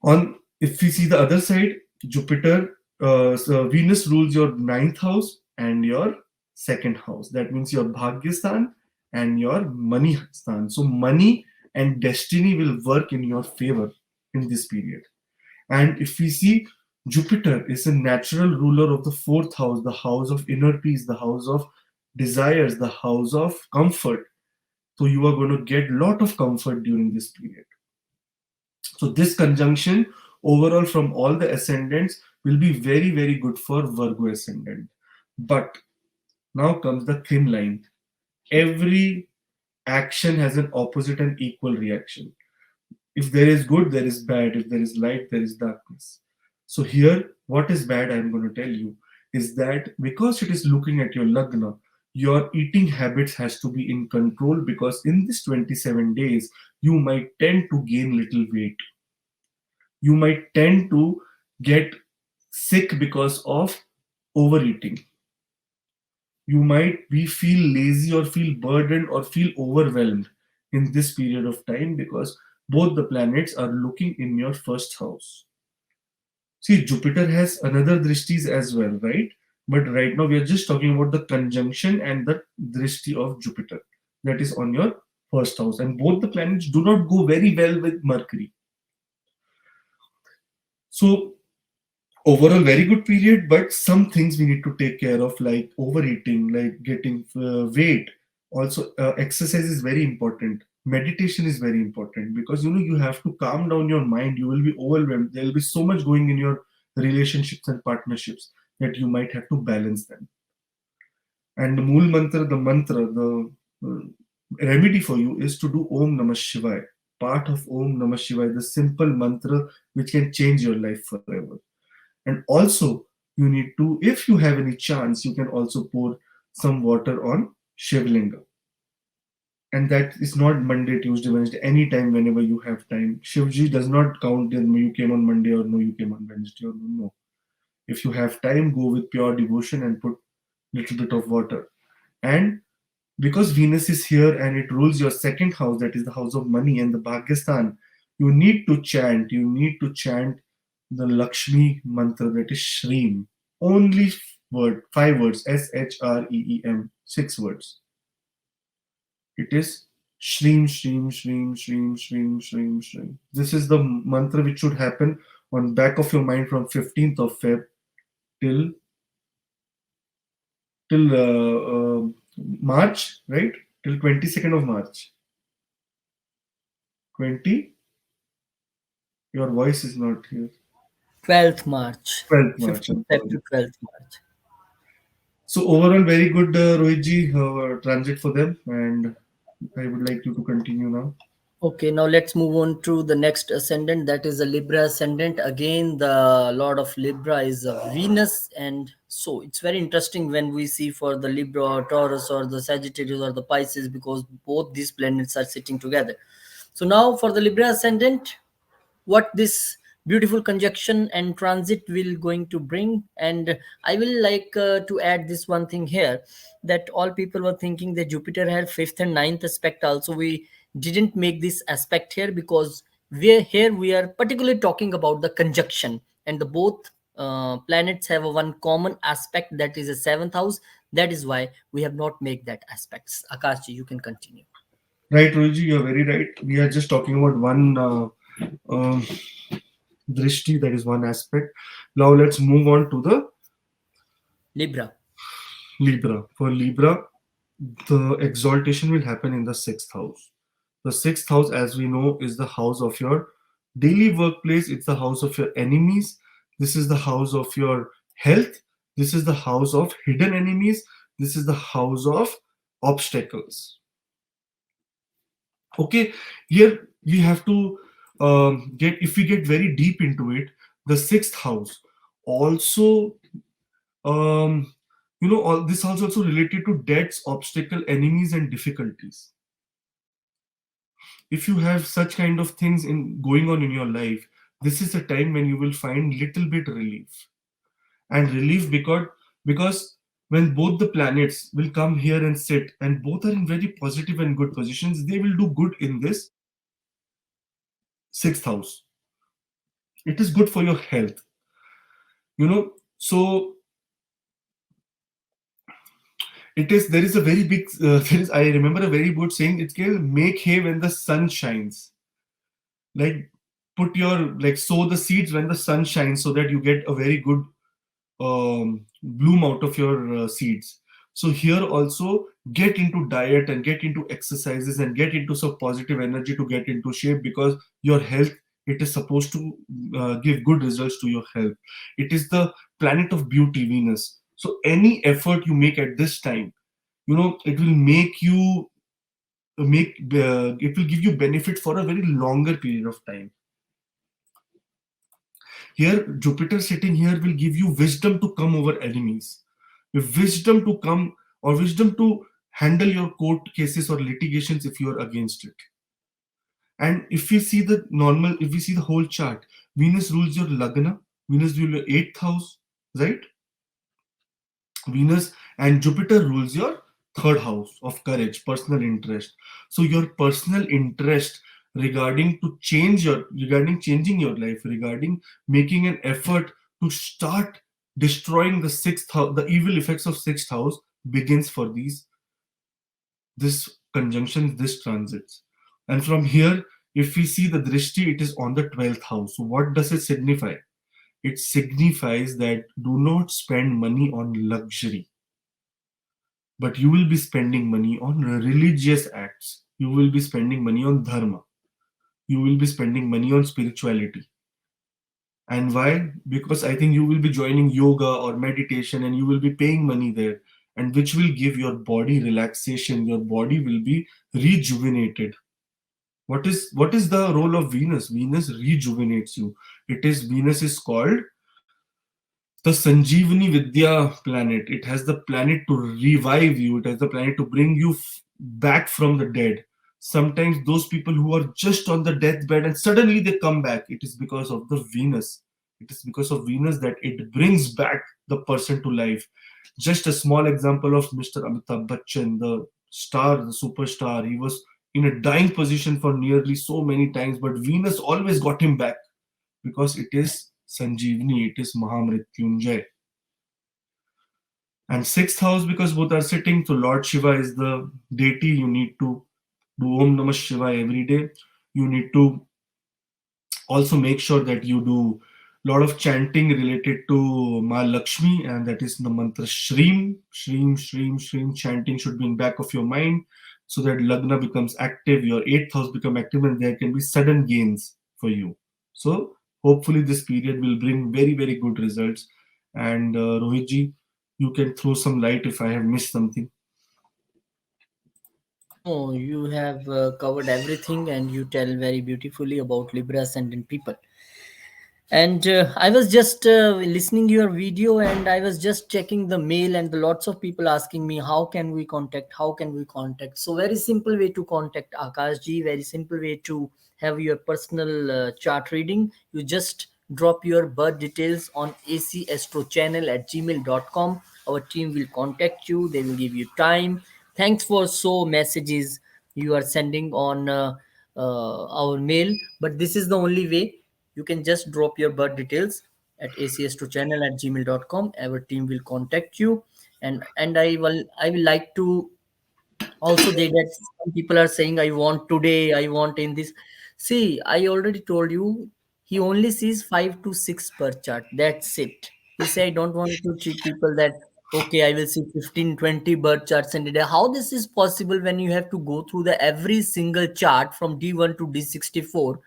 On if we see the other side, Jupiter, so Venus rules your ninth house and your second house. That means your Bhagyastan and your money stan. So money and destiny will work in your favor in this period. And if we see, Jupiter is a natural ruler of the fourth house, the house of inner peace, the house of desires, the house of comfort. So you are going to get a lot of comfort during this period. So this conjunction overall from all the ascendants will be very, very good for Virgo ascendant. But now comes the thin line. Every action has an opposite and equal reaction. If there is good, there is bad. If there is light, there is darkness. So here, what is bad, I'm going to tell you, is that because it is looking at your lagna, your eating habits has to be in control because in this 27 days, you might tend to gain little weight. You might tend to get sick because of overeating. You might be feel lazy or feel burdened or feel overwhelmed in this period of time because both the planets are looking in your first house. See, Jupiter has another drishtis as well, right? But right now we are just talking about the conjunction and the drishti of Jupiter that is on your first house. And both the planets do not go very well with Mercury. So overall very good period, but some things we need to take care of like overeating, like getting weight. Also exercise is very important, meditation is very important because you have to calm down your mind. You will be overwhelmed, there will be so much going in your relationships and partnerships that you might have to balance them. And the mool mantra, the remedy for you is to do Om Namah Shivaya, part of Om Namah Shivaya, the simple mantra which can change your life forever. And also, you need to, if you have any chance, you can also pour some water on Shivlinga. And that is not Monday, Tuesday, Wednesday, anytime, whenever you have time. Shivji does not count that you came on Monday or no, you came on Wednesday or no. No. If you have time, go with pure devotion and put little bit of water. And Because Venus is here and it rules your second house, that is the house of money and the Bhagyasthan. You need to chant the Lakshmi mantra, that is Shreem. Only word, 5 words, Shreem, 6 words. It is Shreem, Shreem, Shreem, Shreem, Shreem, Shreem, Shreem. This is the mantra which should happen on back of your mind from 15th of Feb till March, right? Till 22nd of March. 20. Your voice is not here. 12th March. 12th March. 15th I'm Feb to sorry. 12th March. So overall, very good, Rohitji, transit for them, and I would like you to continue now. Okay, now let's move on to the next ascendant. That is the Libra ascendant. Again, the Lord of Libra is Venus, and so it's very interesting when we see for the Libra or Taurus or the Sagittarius or the Pisces, because both these planets are sitting together. So now for the Libra ascendant, what this beautiful conjunction and transit will going to bring. And I will like to add this one thing here, that all people were thinking that Jupiter had fifth and ninth aspect also. We didn't make this aspect here because we are particularly talking about the conjunction, and the both planets have a one common aspect, that is a seventh house. That is why we have not made that aspects. Akashji, you can continue. Right, Rohitji, you're very right. We are just talking about one um drishti, that is one aspect. Now let's move on to the Libra. Libra. For Libra, the exaltation will happen in the sixth house. The sixth house, as we know, is the house of your daily workplace. It's the house of your enemies. This is the house of your health. This is the house of hidden enemies. This is the house of obstacles. Okay, here we have to get, if we get very deep into it, the sixth house also, um, all this house also related to debts, obstacle, enemies, and difficulties. If you have such kind of things in going on in your life, this is a time when you will find little bit relief. And relief because when both the planets will come here and sit, and both are in very positive and good positions, they will do good in this sixth house. It is good for your health. So it is, there is a very big there is, I remember a very good saying, it's called make hay when the sun shines. Like, put your, like, sow the seeds when the sun shines, so that you get a very good bloom out of your seeds. So here also, get into diet and get into exercises and get into some positive energy to get into shape, because your health, it is supposed to give good results to your health. It is the planet of beauty, Venus. So any effort you make at this time, it will make you it will give you benefit for a very longer period of time. Here, Jupiter sitting here will give you wisdom to come over enemies, wisdom to come, or wisdom to handle your court cases or litigations if you are against it. And if we see the whole chart, Venus rules your Lagna, Venus rules your eighth house, right? Venus and Jupiter rules your third house of courage, personal interest. So your personal interest regarding changing your life, regarding making an effort to start destroying the sixth house, the evil effects of sixth house, begins for this conjunction, this transits. And from here, if we see the drishti, it is on the 12th house. So what does it signify? It signifies that do not spend money on luxury, but you will be spending money on religious acts. You will be spending money on dharma. You will be spending money on spirituality. And why? Because I think you will be joining yoga or meditation, and you will be paying money there, and which will give your body relaxation. Your body will be rejuvenated. What is the role of Venus? Venus rejuvenates you. Venus is called the Sanjeevani Vidya planet. It has the planet to revive you. It has the planet to bring you back from the dead. Sometimes those people who are just on the deathbed and suddenly they come back, it is because of the Venus. It is because of Venus that it brings back the person to life. Just a small example of Mr. Amitabh Bachchan, the star, the superstar. He was in a dying position for nearly so many times, but Venus always got him back because it is Sanjeevani, it is Mahamrityunjay. And sixth house, because both are sitting, so Lord Shiva is the deity. You need to do Om Namah Shiva every day. You need to also make sure that you do a lot of chanting related to Ma Lakshmi, and that is the mantra Shreem, Shreem, Shreem, Shreem. Chanting should be in back of your mind so that Lagna becomes active, your eighth house become active, and there can be sudden gains for you. So hopefully this period will bring very, very good results. And Rohitji, you can throw some light if I have missed something. No, you have covered everything and you tell very beautifully about Libra ascendant people. And I was just listening your video, and I was just checking the mail, and the lots of people asking me how can we contact. So very simple way to contact Akash ji, very simple way to have your personal chart reading. You just drop your birth details on acastrochannel@gmail.com. Our team will contact you, they will give you time. Thanks for so messages you are sending on our mail, but this is the only way. You can just drop your birth details at acastrochannel@gmail.com. Our team will contact you, and I will like to also they that some people are saying I want today, I want in this. See, I already told you, he only sees 5 to 6 per chart, that's it. He say I don't want to cheat people that okay, I will see 15, 20 birth charts in a day. How this is possible when you have to go through the every single chart from D1 to D64?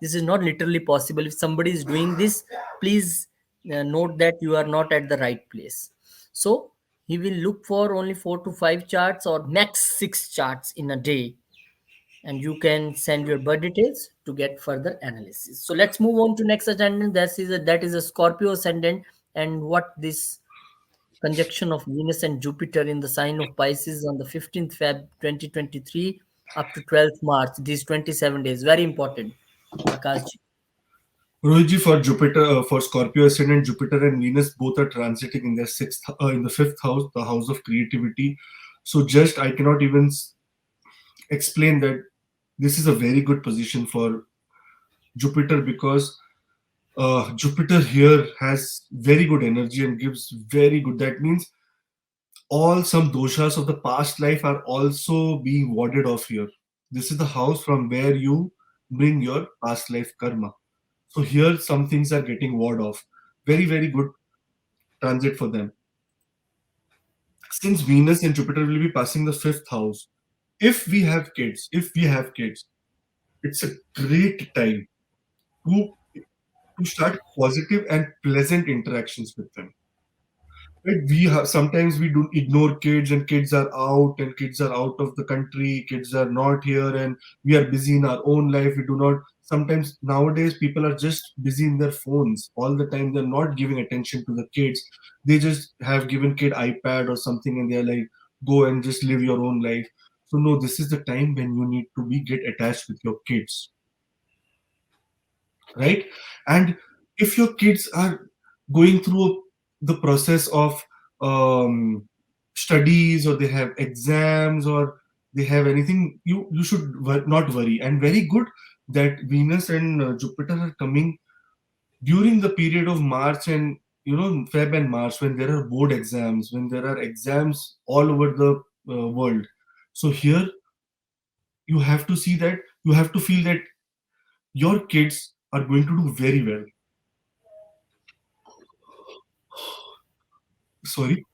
This is not literally possible. If somebody is doing this, please note that you are not at the right place. So he will look for only 4 to 5 charts or max 6 charts in a day, and you can send your birth details to get further analysis. So let's move on to next ascendant. That is a Scorpio ascendant, and what this conjunction of Venus and Jupiter in the sign of Pisces on the 15th Feb 2023 up to 12th March. These 27 days very important. Akash. Rohitji, for Jupiter, for Scorpio ascendant, Jupiter and Venus both are transiting in their in the fifth house, the house of creativity. So just I cannot even explain that this is a very good position for Jupiter because Jupiter here has very good energy and gives very good. That means all some doshas of the past life are also being warded off here. This is the house from where you bring your past life karma. So here some things are getting warded off. Very, very good transit for them. Since Venus and Jupiter will be passing the fifth house, if we have kids, it's a great time to to start positive and pleasant interactions with them. Right? We have sometimes we do ignore kids, and kids are out of the country, kids are not here, and we are busy in our own life. We do not. Sometimes nowadays people are just busy in their phones all the time. They're not giving attention to the kids. They just have given kid iPad or something, and they're like, go and just live your own life. So no, this is the time when you need to be get attached with your kids, right? And if your kids are going through the process of um, studies, or they have exams, or they have anything, you should not worry. And very good that Venus and Jupiter are coming during the period of March and Feb and March, when there are board exams, when there are exams all over the world. So here you have to see that, you have to feel that your kids are going to do very well. Sorry.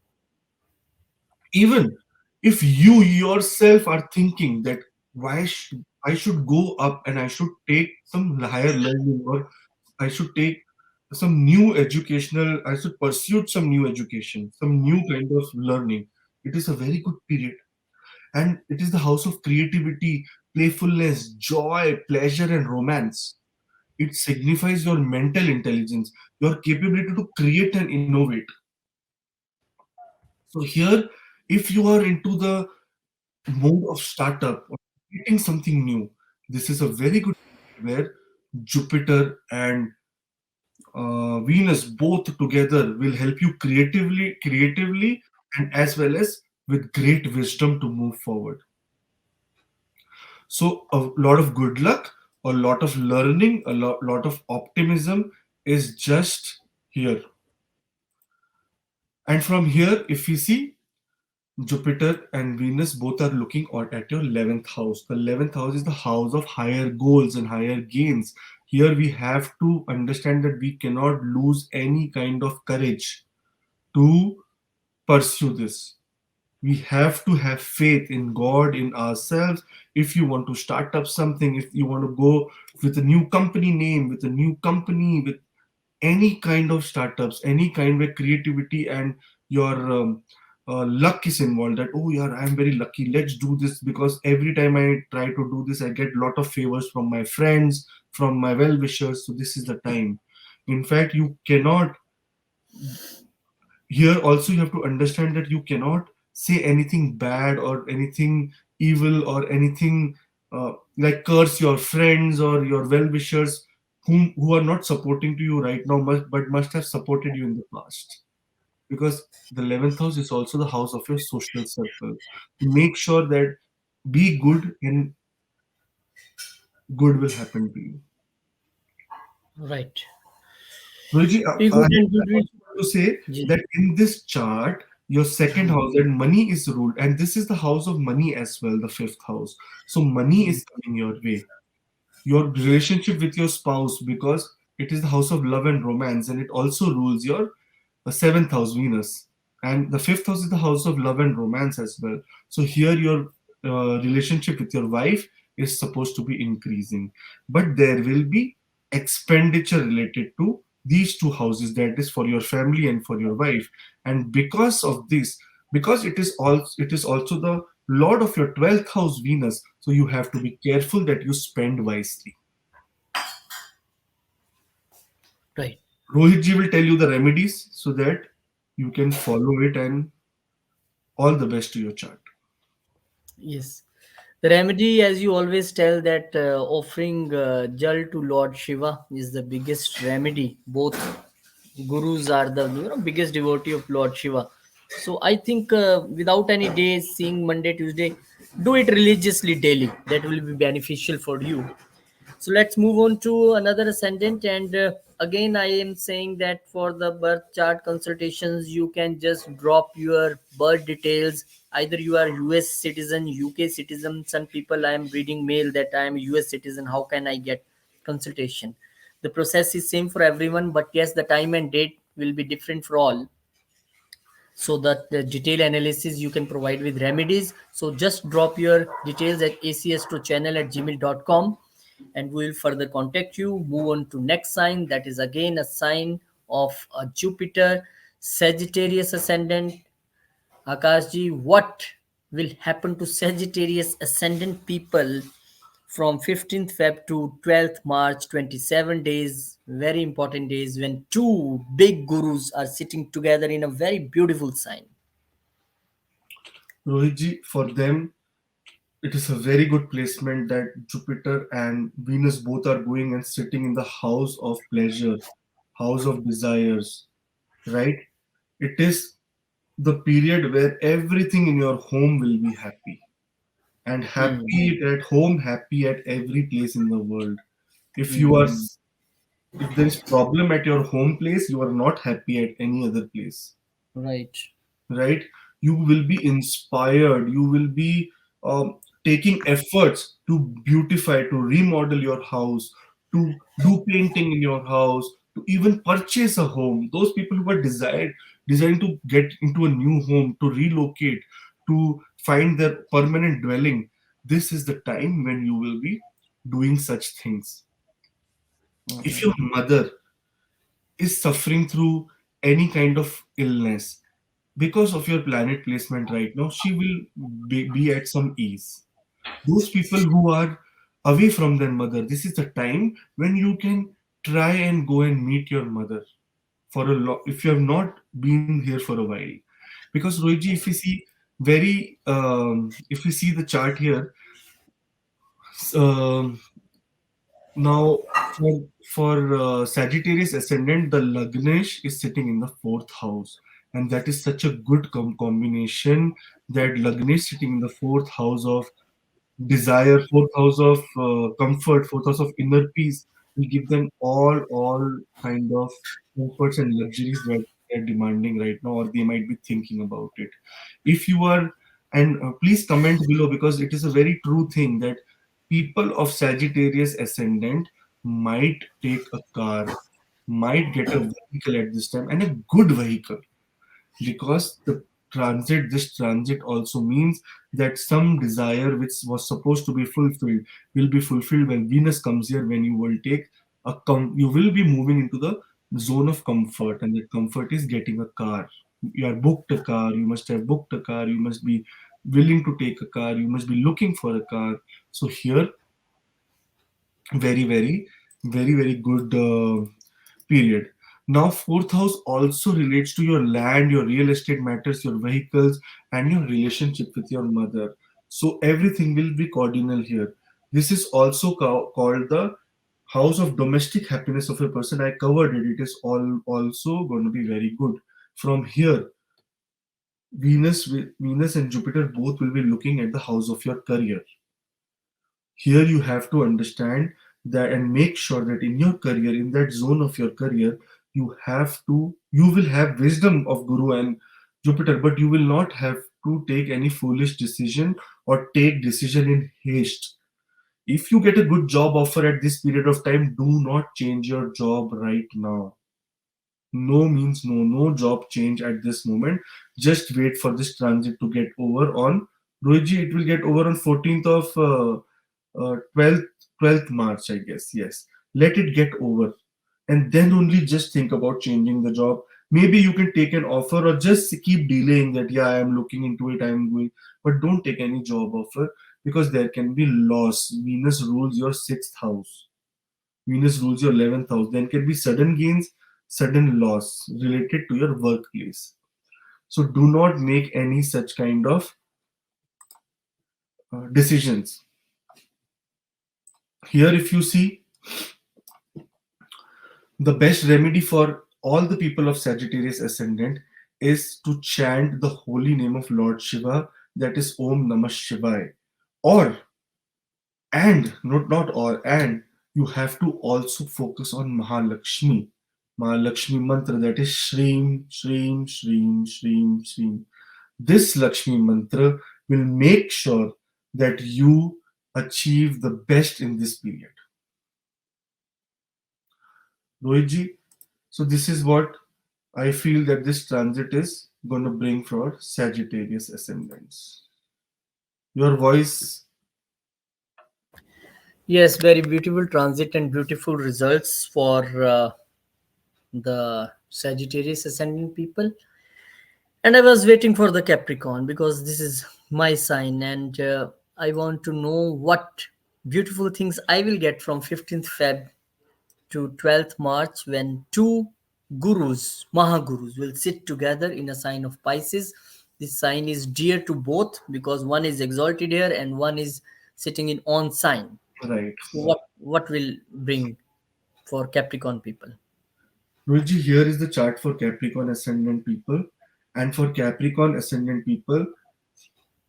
Even if you yourself are thinking that I should go up and I should take some higher learning, or I should take some new educational, I should pursue some new education, some new kind of learning, it is a very good period. And it is the house of creativity, playfulness, joy, pleasure, and romance. It signifies your mental intelligence, your capability to create and innovate. So here, if you are into the mode of startup or creating something new, this is a very good where Jupiter and Venus both together will help you creatively, and as well as with great wisdom to move forward. So a lot of good luck, a lot of learning, lot of optimism is just here. And from here, if we see, Jupiter and Venus both are looking at your 11th house. The 11th house is the house of higher goals and higher gains. Here we have to understand that we cannot lose any kind of courage to pursue this. We have to have faith in God, in ourselves. If you want to start up something, if you want to go with a new company name, with a new company, with any kind of startups, any kind of creativity, and your luck is involved, that oh yeah, I'm very lucky, let's do this, because every time I try to do this I get lot of favors from my friends, from my well wishers, so this is the time. In fact, you cannot, here also you have to understand that you cannot say anything bad or anything evil or anything like curse your friends or your well wishers who are not supporting to you right now, but must have supported you in the past, because the 11th house is also the house of your social circle. Make sure that be good and good will happen to you. Right. Rohit, Be I good and good will. also want to say Ji. that in this chart, your second Hmm. house, and money is ruled, and this is the house of money as well, the fifth house. So money Hmm. is coming your way. Your relationship with your spouse, because it is the house of love and romance, and it also rules your seventh house, Venus, and the fifth house is the house of love and romance as well. So here your relationship with your wife is supposed to be increasing, but there will be expenditure related to these two houses, that is for your family and for your wife. And because of this, because it is also the lord of your 12th house, Venus, so you have to be careful that you spend wisely. Right. Rohit ji will tell you the remedies so that you can follow it, and all the best to your chart. Yes. The remedy, as you always tell, that offering jal to Lord Shiva is the biggest remedy. Both gurus are the biggest devotee of Lord Shiva. So I think without any days, seeing Monday, Tuesday, do it religiously daily. That will be beneficial for you. So let's move on to another ascendant. And again, I am saying that for the birth chart consultations, you can just drop your birth details. Either you are US citizen, UK citizen. Some people I am reading mail that I am US citizen. How can I get consultation? The process is same for everyone, but yes, the time and date will be different for all, so that the detailed analysis you can provide with remedies. So just drop your details at acstro@gmail.com, and we will further contact you. Move on to next sign, that is again a sign of a Jupiter, Sagittarius ascendant. Akashji, what will happen to Sagittarius ascendant people from 15th Feb to 12th March, 27 days, very important days, when two big gurus are sitting together in a very beautiful sign. Rohit ji, for them, it is a very good placement that Jupiter and Venus both are going and sitting in the house of pleasure, house of desires, right? It is the period where everything in your home will be happy, and Hmm. happy at home, happy at every place in the world. If you are, Hmm. if there is problem at your home place, you are not happy at any other place, Right. right? You will be inspired, you will be taking efforts to beautify, to remodel your house, to do painting in your house, to even purchase a home. Those people who are desiring to get into a new home, to relocate, to find their permanent dwelling, this is the time when you will be doing such things. If your mother is suffering through any kind of illness, because of your planet placement right now, she will be at some ease. Those people who are away from their mother, this is the time when you can try and go and meet your mother for a lot, if you have not been here for a while. Because Rohiji, if you see very if you see the chart here, um, now for Sagittarius ascendant, the Lagnesh is sitting in the fourth house, and that is such a good combination, that Lagna is sitting in the fourth house of desire, fourth house of comfort, fourth house of inner peace, will give them all kind of comforts and luxuries that they're demanding right now, or they might be thinking about it. If you are, and please comment below, because it is a very true thing that people of Sagittarius ascendant might take a car, might get a vehicle at this time, and a good vehicle, because this transit also means that some desire which was supposed to be fulfilled will be fulfilled when Venus comes here, when you will take you will be moving into the zone of comfort, and that comfort is getting a car. You are booked a car, you must have booked a car, you must be willing to take a car, you must be looking for a car. So here, very good period. Now fourth house also relates to your land, your real estate matters, your vehicles, and your relationship with your mother. So everything will be cardinal here. This is also called the house of domestic happiness of a person. I covered it. It is all also going to be very good. From here, Venus and Jupiter both will be looking at the house of your career. Here you have to understand that and make sure that in your career, in that zone of your career, you will have wisdom of Guru and Jupiter, but you will not have to take any foolish decision or take decision in haste. If you get a good job offer at this period of time, do not change your job right now. No means no, no job change at this moment. Just wait for this transit to get over on Rohitji. It will get over on 14th of 12th March, I guess. Yes, let it get over, and then only just think about changing the job. Maybe you can take an offer, or just keep delaying that. Yeah, I am looking into it. I am going, but don't take any job offer, because there can be loss. Venus rules your sixth house. Venus rules your 11th house. There can be sudden gains, sudden loss related to your workplace. So do not make any such kind of decisions. Here, if you see, the best remedy for all the people of Sagittarius ascendant is to chant the holy name of Lord Shiva, that is Om Namah Shivaya. Or, and, not or, and you have to also focus on Mahalakshmi. Mahalakshmi mantra, that is Shreem, Shreem, Shreem, Shreem, Shreem. This Lakshmi mantra will make sure that you achieve the best in this period. Rohitji, so this is what I feel that this transit is going to bring for Sagittarius ascendants. Your voice. Yes, very beautiful transit and beautiful results for the Sagittarius ascendant people. And I was waiting for the Capricorn because this is my sign, and I want to know what beautiful things I will get from 15th Feb to 12th March, when two gurus, Mahagurus, will sit together in a sign of Pisces. This sign is dear to both because one is exalted here and one is sitting in on sign. Right. So what will bring for Capricorn people? Luigi, here is the chart for Capricorn ascendant people. And for Capricorn ascendant people,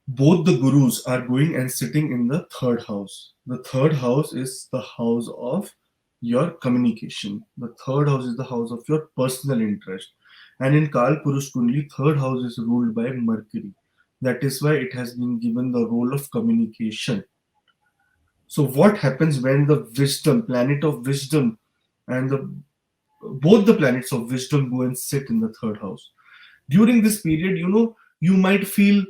both the gurus are going and sitting in the third house. The third house is the house of your communication. The third house is the house of your personal interest. And in Kal Purush Kundli, third house is ruled by Mercury. That is why it has been given the role of communication. So what happens when the wisdom, planet of wisdom, and both the planets of wisdom go and sit in the third house? During this period, you might feel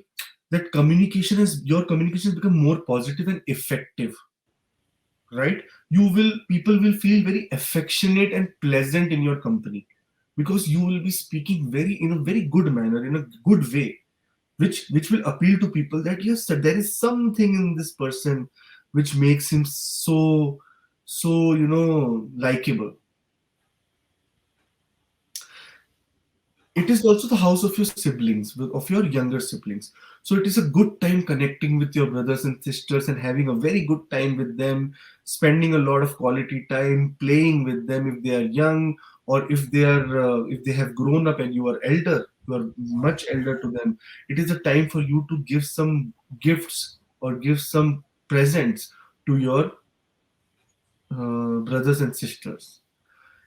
that your communication has become more positive and effective, right? People will feel very affectionate and pleasant in your company, because you will be speaking in a very good manner, in a good way, which will appeal to people that yes, sir, there is something in this person which makes him so likable. It is also the house of your siblings, of your younger siblings. So it is a good time connecting with your brothers and sisters and having a very good time with them, spending a lot of quality time playing with them if they are young, or if they have grown up and you are elder. You are much elder to them. It is a time for you to give some gifts or give some presents to your brothers and sisters.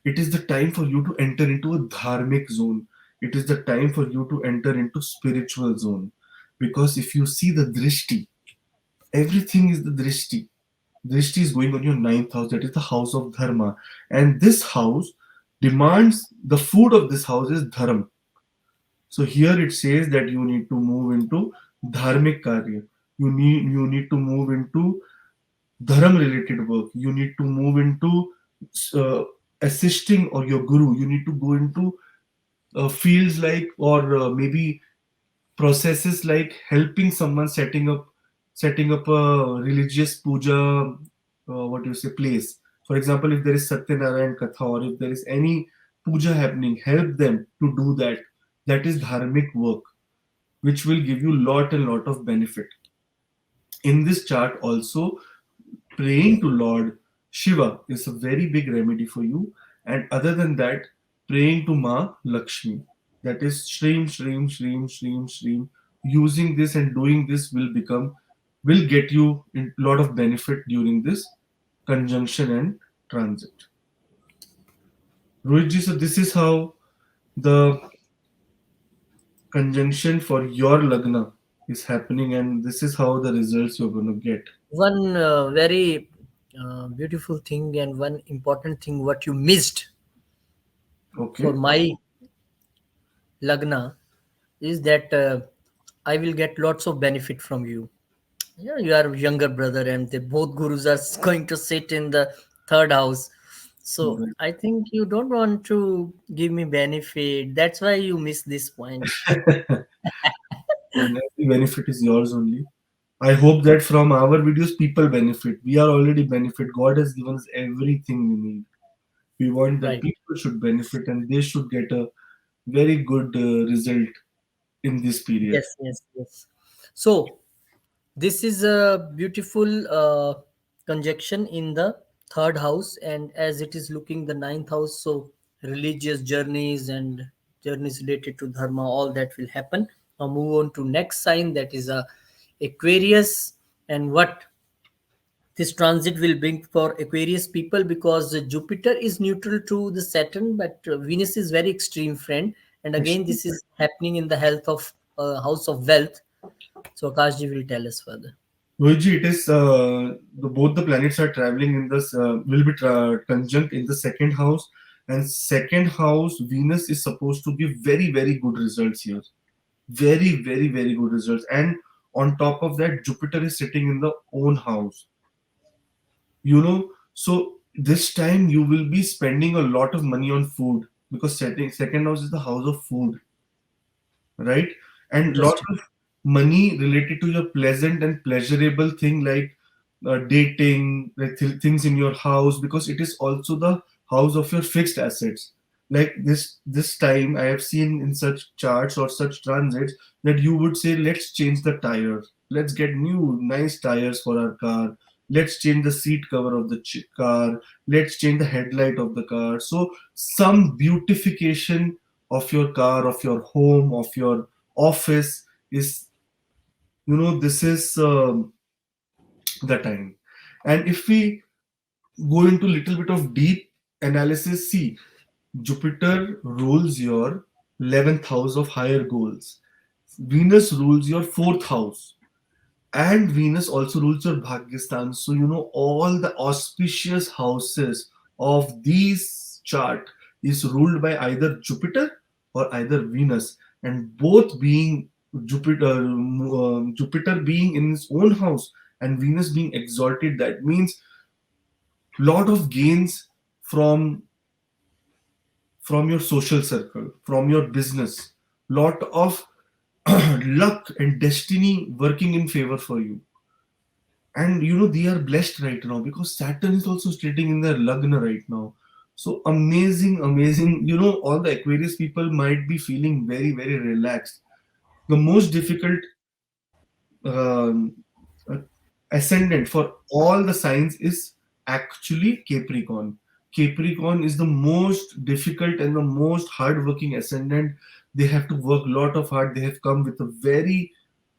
It is the time for you to enter into a dharmic zone. It is the time for you to enter into spiritual zone. Because if you see the drishti, everything is the drishti. Drishti is going on your ninth house, that is the house of dharma. And this house demands, the food of this house is dharma. So here it says that you need to move into dharmic karya. You need to move into dharma related work. You need to move into uh, assisting or your guru. You need to go into fields like, or maybe processes like helping someone setting up a religious puja, what do you say, place. For example, if there is Satyanarayan Katha or if there is any puja happening, help them to do that. That is dharmic work, which will give you lot and lot of benefit. In this chart also, praying to Lord Shiva is a very big remedy for you. And other than that, praying to Ma Lakshmi. That is Shreem, Shreem, Shreem, Shreem, Shreem. Using this and doing this will get you a lot of benefit during this conjunction and transit. Rohitji, so this is how the conjunction for your lagna is happening, and this is how the results you're going to get. One very beautiful thing and one important thing what you missed for Okay. my lagna is that I will get lots of benefit from you. Yeah, you are younger brother, and the both gurus are going to sit in the third house. So I think you don't want to give me benefit. That's why you miss this point. And every benefit is yours only. I hope that from our videos, people benefit. We are already benefit. God has given us everything we need. We want that Right. people should benefit and they should get a very good result in this period. Yes, yes, yes. So this is a beautiful conjunction in the third house, and as it is looking the ninth house, so religious journeys and journeys related to dharma, all that will happen. Now move on to next sign, that is Aquarius, and what this transit will bring for Aquarius people, because Jupiter is neutral to the Saturn, but Venus is very extreme friend, and again Actually, this is happening in the health of house of wealth. So Akashji will tell us further. Luigi, it is both the planets are traveling in this will be conjunct in the second house, and second house Venus is supposed to give very very good results here, very very very good results, and on top of that Jupiter is sitting in the own house, so this time you will be spending a lot of money on food because second house is the house of food, right? And lot Interesting. of money related to your pleasant and pleasurable thing like dating, like things in your house, because it is also the house of your fixed assets. Like this time I have seen in such charts or such transits that you would say, let's change the tires, let's get new nice tires for our car, let's change the seat cover of the car, let's change the headlight of the car. So some beautification of your car, of your home, of your office is, this is the time. And if we go into little bit of deep analysis, see, Jupiter rules your 11th house of higher goals, Venus rules your 4th house, and Venus also rules your Bhagyastan. So all the auspicious houses of these chart is ruled by either Jupiter or either Venus, and both being Jupiter being in his own house and Venus being exalted. That means lot of gains from your social circle, from your business, lot of luck and destiny working in favor for you. And they are blessed right now because Saturn is also sitting in their lagna right now. So amazing, amazing. All the Aquarius people might be feeling very very relaxed. The most difficult um, uh, ascendant for all the signs is actually Capricorn. Capricorn is the most difficult and the most hardworking ascendant. They have to work a lot of hard. They have come with a very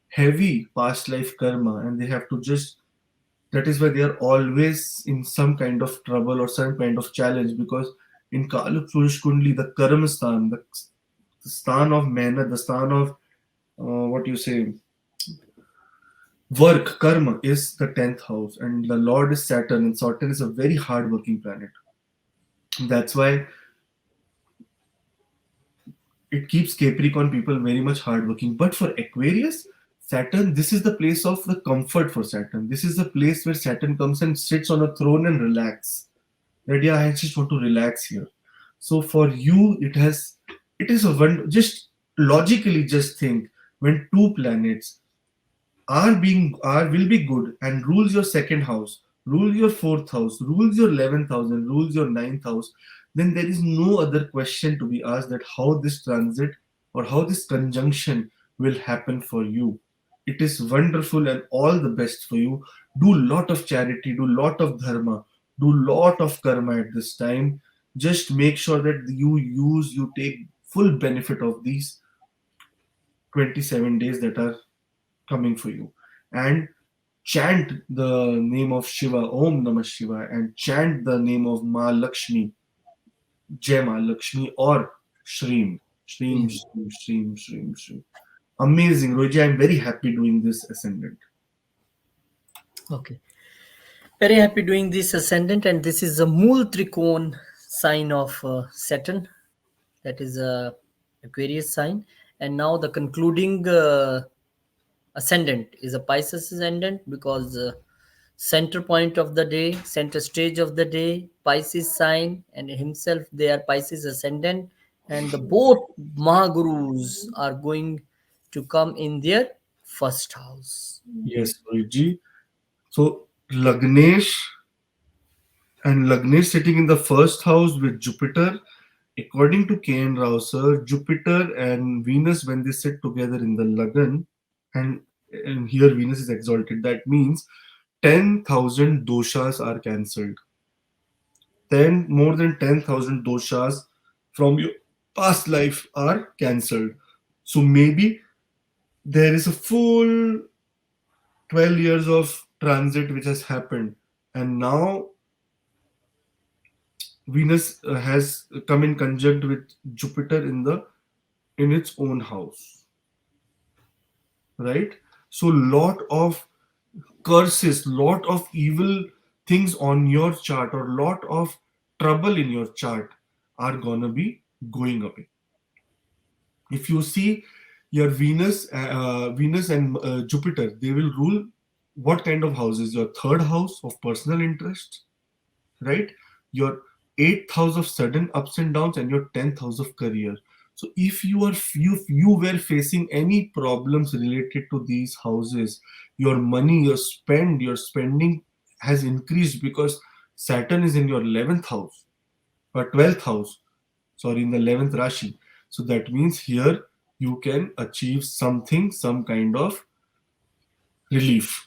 heavy past life karma, and they have to just, that is why they are always in some kind of trouble or some kind of challenge, because in Kala Purush Kundli, the karma stan, the stan of mehnat, the stan of what you say, work, karma is the 10th house, and the Lord is Saturn, and Saturn is a very hard working planet. That's why it keeps Capricorn people very much hardworking. But for Aquarius, Saturn, this is the place of the comfort for Saturn. This is the place where Saturn comes and sits on a throne and relax. That yeah, I just want to relax here. So for you, it is a one. Just logically, just think, when two planets are will be good and rules your second house, rules your fourth house, rules your 11th house, and rules your ninth house, then there is no other question to be asked that how this transit or how this conjunction will happen for you. It is wonderful and all the best for you. Do lot of charity, do lot of dharma, do lot of karma at this time. Just make sure that you take full benefit of these 27 days that are coming for you, and chant the name of Shiva, Om Namah Shiva, and chant the name of Ma Lakshmi, Jai Ma Lakshmi, or Shreem, Shreem, Mm. Shreem, Shreem, Shreem, Shreem. Amazing, Roji. I'm very happy doing this ascendant. Okay. Very happy doing this ascendant, and this is a Mool Trikon sign of Saturn. That is a Aquarius sign. And now the concluding ascendant is a Pisces ascendant, because center point of the day, center stage of the day, Pisces sign, and himself they are Pisces ascendant, and the both Mahagurus are going to come in their first house. Yes, Roji. So Lagnesh sitting in the first house with Jupiter. According to K. N. Rao sir, Jupiter and Venus, when they sit together in the Lagan, and, and here Venus is exalted, that means 10,000 doshas are cancelled. Then more than 10,000 doshas from your past life are cancelled. So maybe there is a full 12 years of transit which has happened, and now Venus has come in conjunct with Jupiter in its own house, right? So lot of curses, lot of evil things on your chart, or lot of trouble in your chart are gonna be going away. If you see your Venus and Jupiter, they will rule what kind of houses? Your third house of personal interest, right? Your eighth house of sudden ups and downs, and your 10th house of career. So if you were facing any problems related to these houses, your money, your spending has increased because Saturn is in your 11th house or 12th house, sorry, in the 11th Rashi. So that means here you can achieve something, some kind of relief.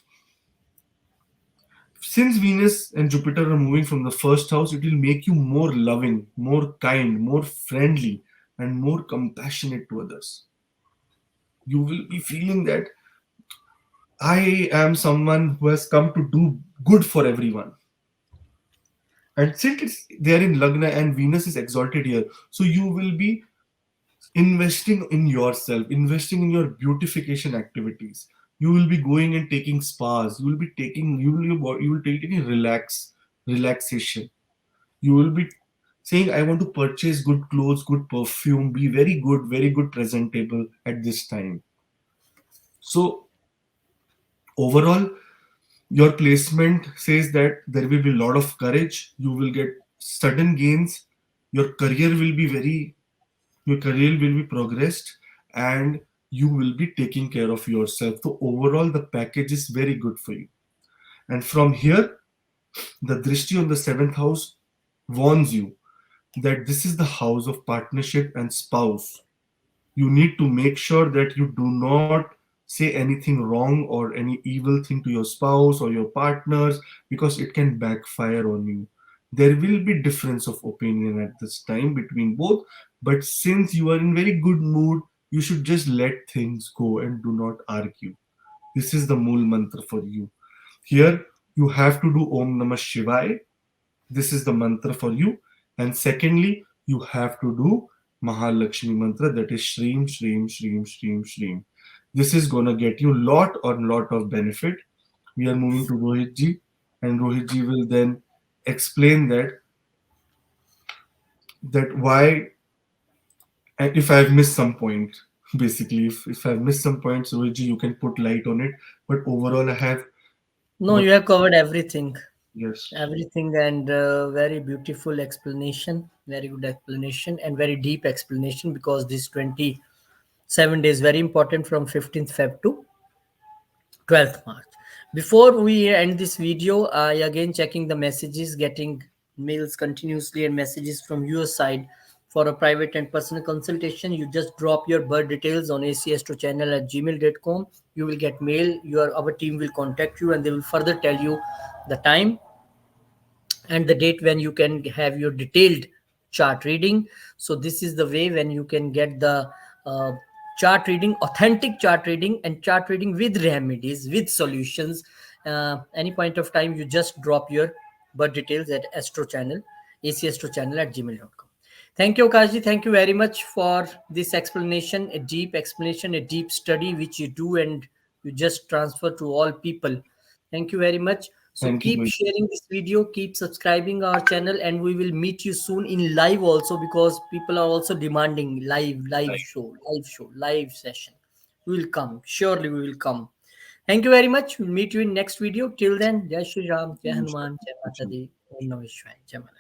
Since Venus and Jupiter are moving from the first house, it will make you more loving, more kind, more friendly, and more compassionate to others. You will be feeling that I am someone who has come to do good for everyone. And since they are in Lagna and Venus is exalted here, so you will be investing in yourself, investing in your beautification activities. You will be going and taking spas. You will be taking relaxation. You will be saying, I want to purchase good clothes, good perfume, be very good presentable at this time. So overall, your placement says that there will be a lot of courage. You will get sudden gains. Your career will be very your career will be progressed, and you will be taking care of yourself. So overall the package is very good for you. And from here, the drishti on the seventh house warns you that this is the house of partnership and spouse. You need to make sure that you do not say anything wrong or any evil thing to your spouse or your partners, because it can backfire on you. There will be difference of opinion at this time between both, but since you are in very good mood, you should just let things go and do not argue. This is the mool mantra for you. Here you have to do Om Namah Shivaya. This is the mantra for you. And secondly, you have to do Mahalakshmi mantra, that is Shreem, Shreem, Shreem, Shreem, Shreem. This is gonna get you lot of benefit. We are moving to Rohit ji, and Rohit ji will then explain that why, and if I've missed some point, basically if I've missed some points, Rohit ji, you can put light on it. But overall, I have No, what you have covered everything. yes, Everything, and very beautiful explanation, very good explanation, and very deep explanation, because this 27 days very important from 15th Feb to 12th March. Before we end this video, I again checking the messages, getting mails continuously and messages from your side for a private and personal consultation. You just drop your birth details on acastro@gmail.com. You will get mail. Our team will contact you and they will further tell you the time and the date when you can have your detailed chart reading. So this is the way when you can get the uh, chart reading, authentic chart reading, and chart reading with remedies, with solutions. Any point of time, you just drop your birth details at astro channel, acastro@gmail.com. Thank you, Kaji. Thank you very much for this explanation, a deep explanation, a deep study which you do and you just transfer to all people. Thank you very much. So thank you, keep Rohit. sharing this video, keep subscribing our channel, and we will meet you soon in live also, because people are also demanding live session. We will come. Surely we will come. Thank you very much. We'll meet you in next video. Till then, Jai Shri Ram, Jai Hanuman, Jai Mata Di, Om Namah Shivaya, Jai Malakshmi.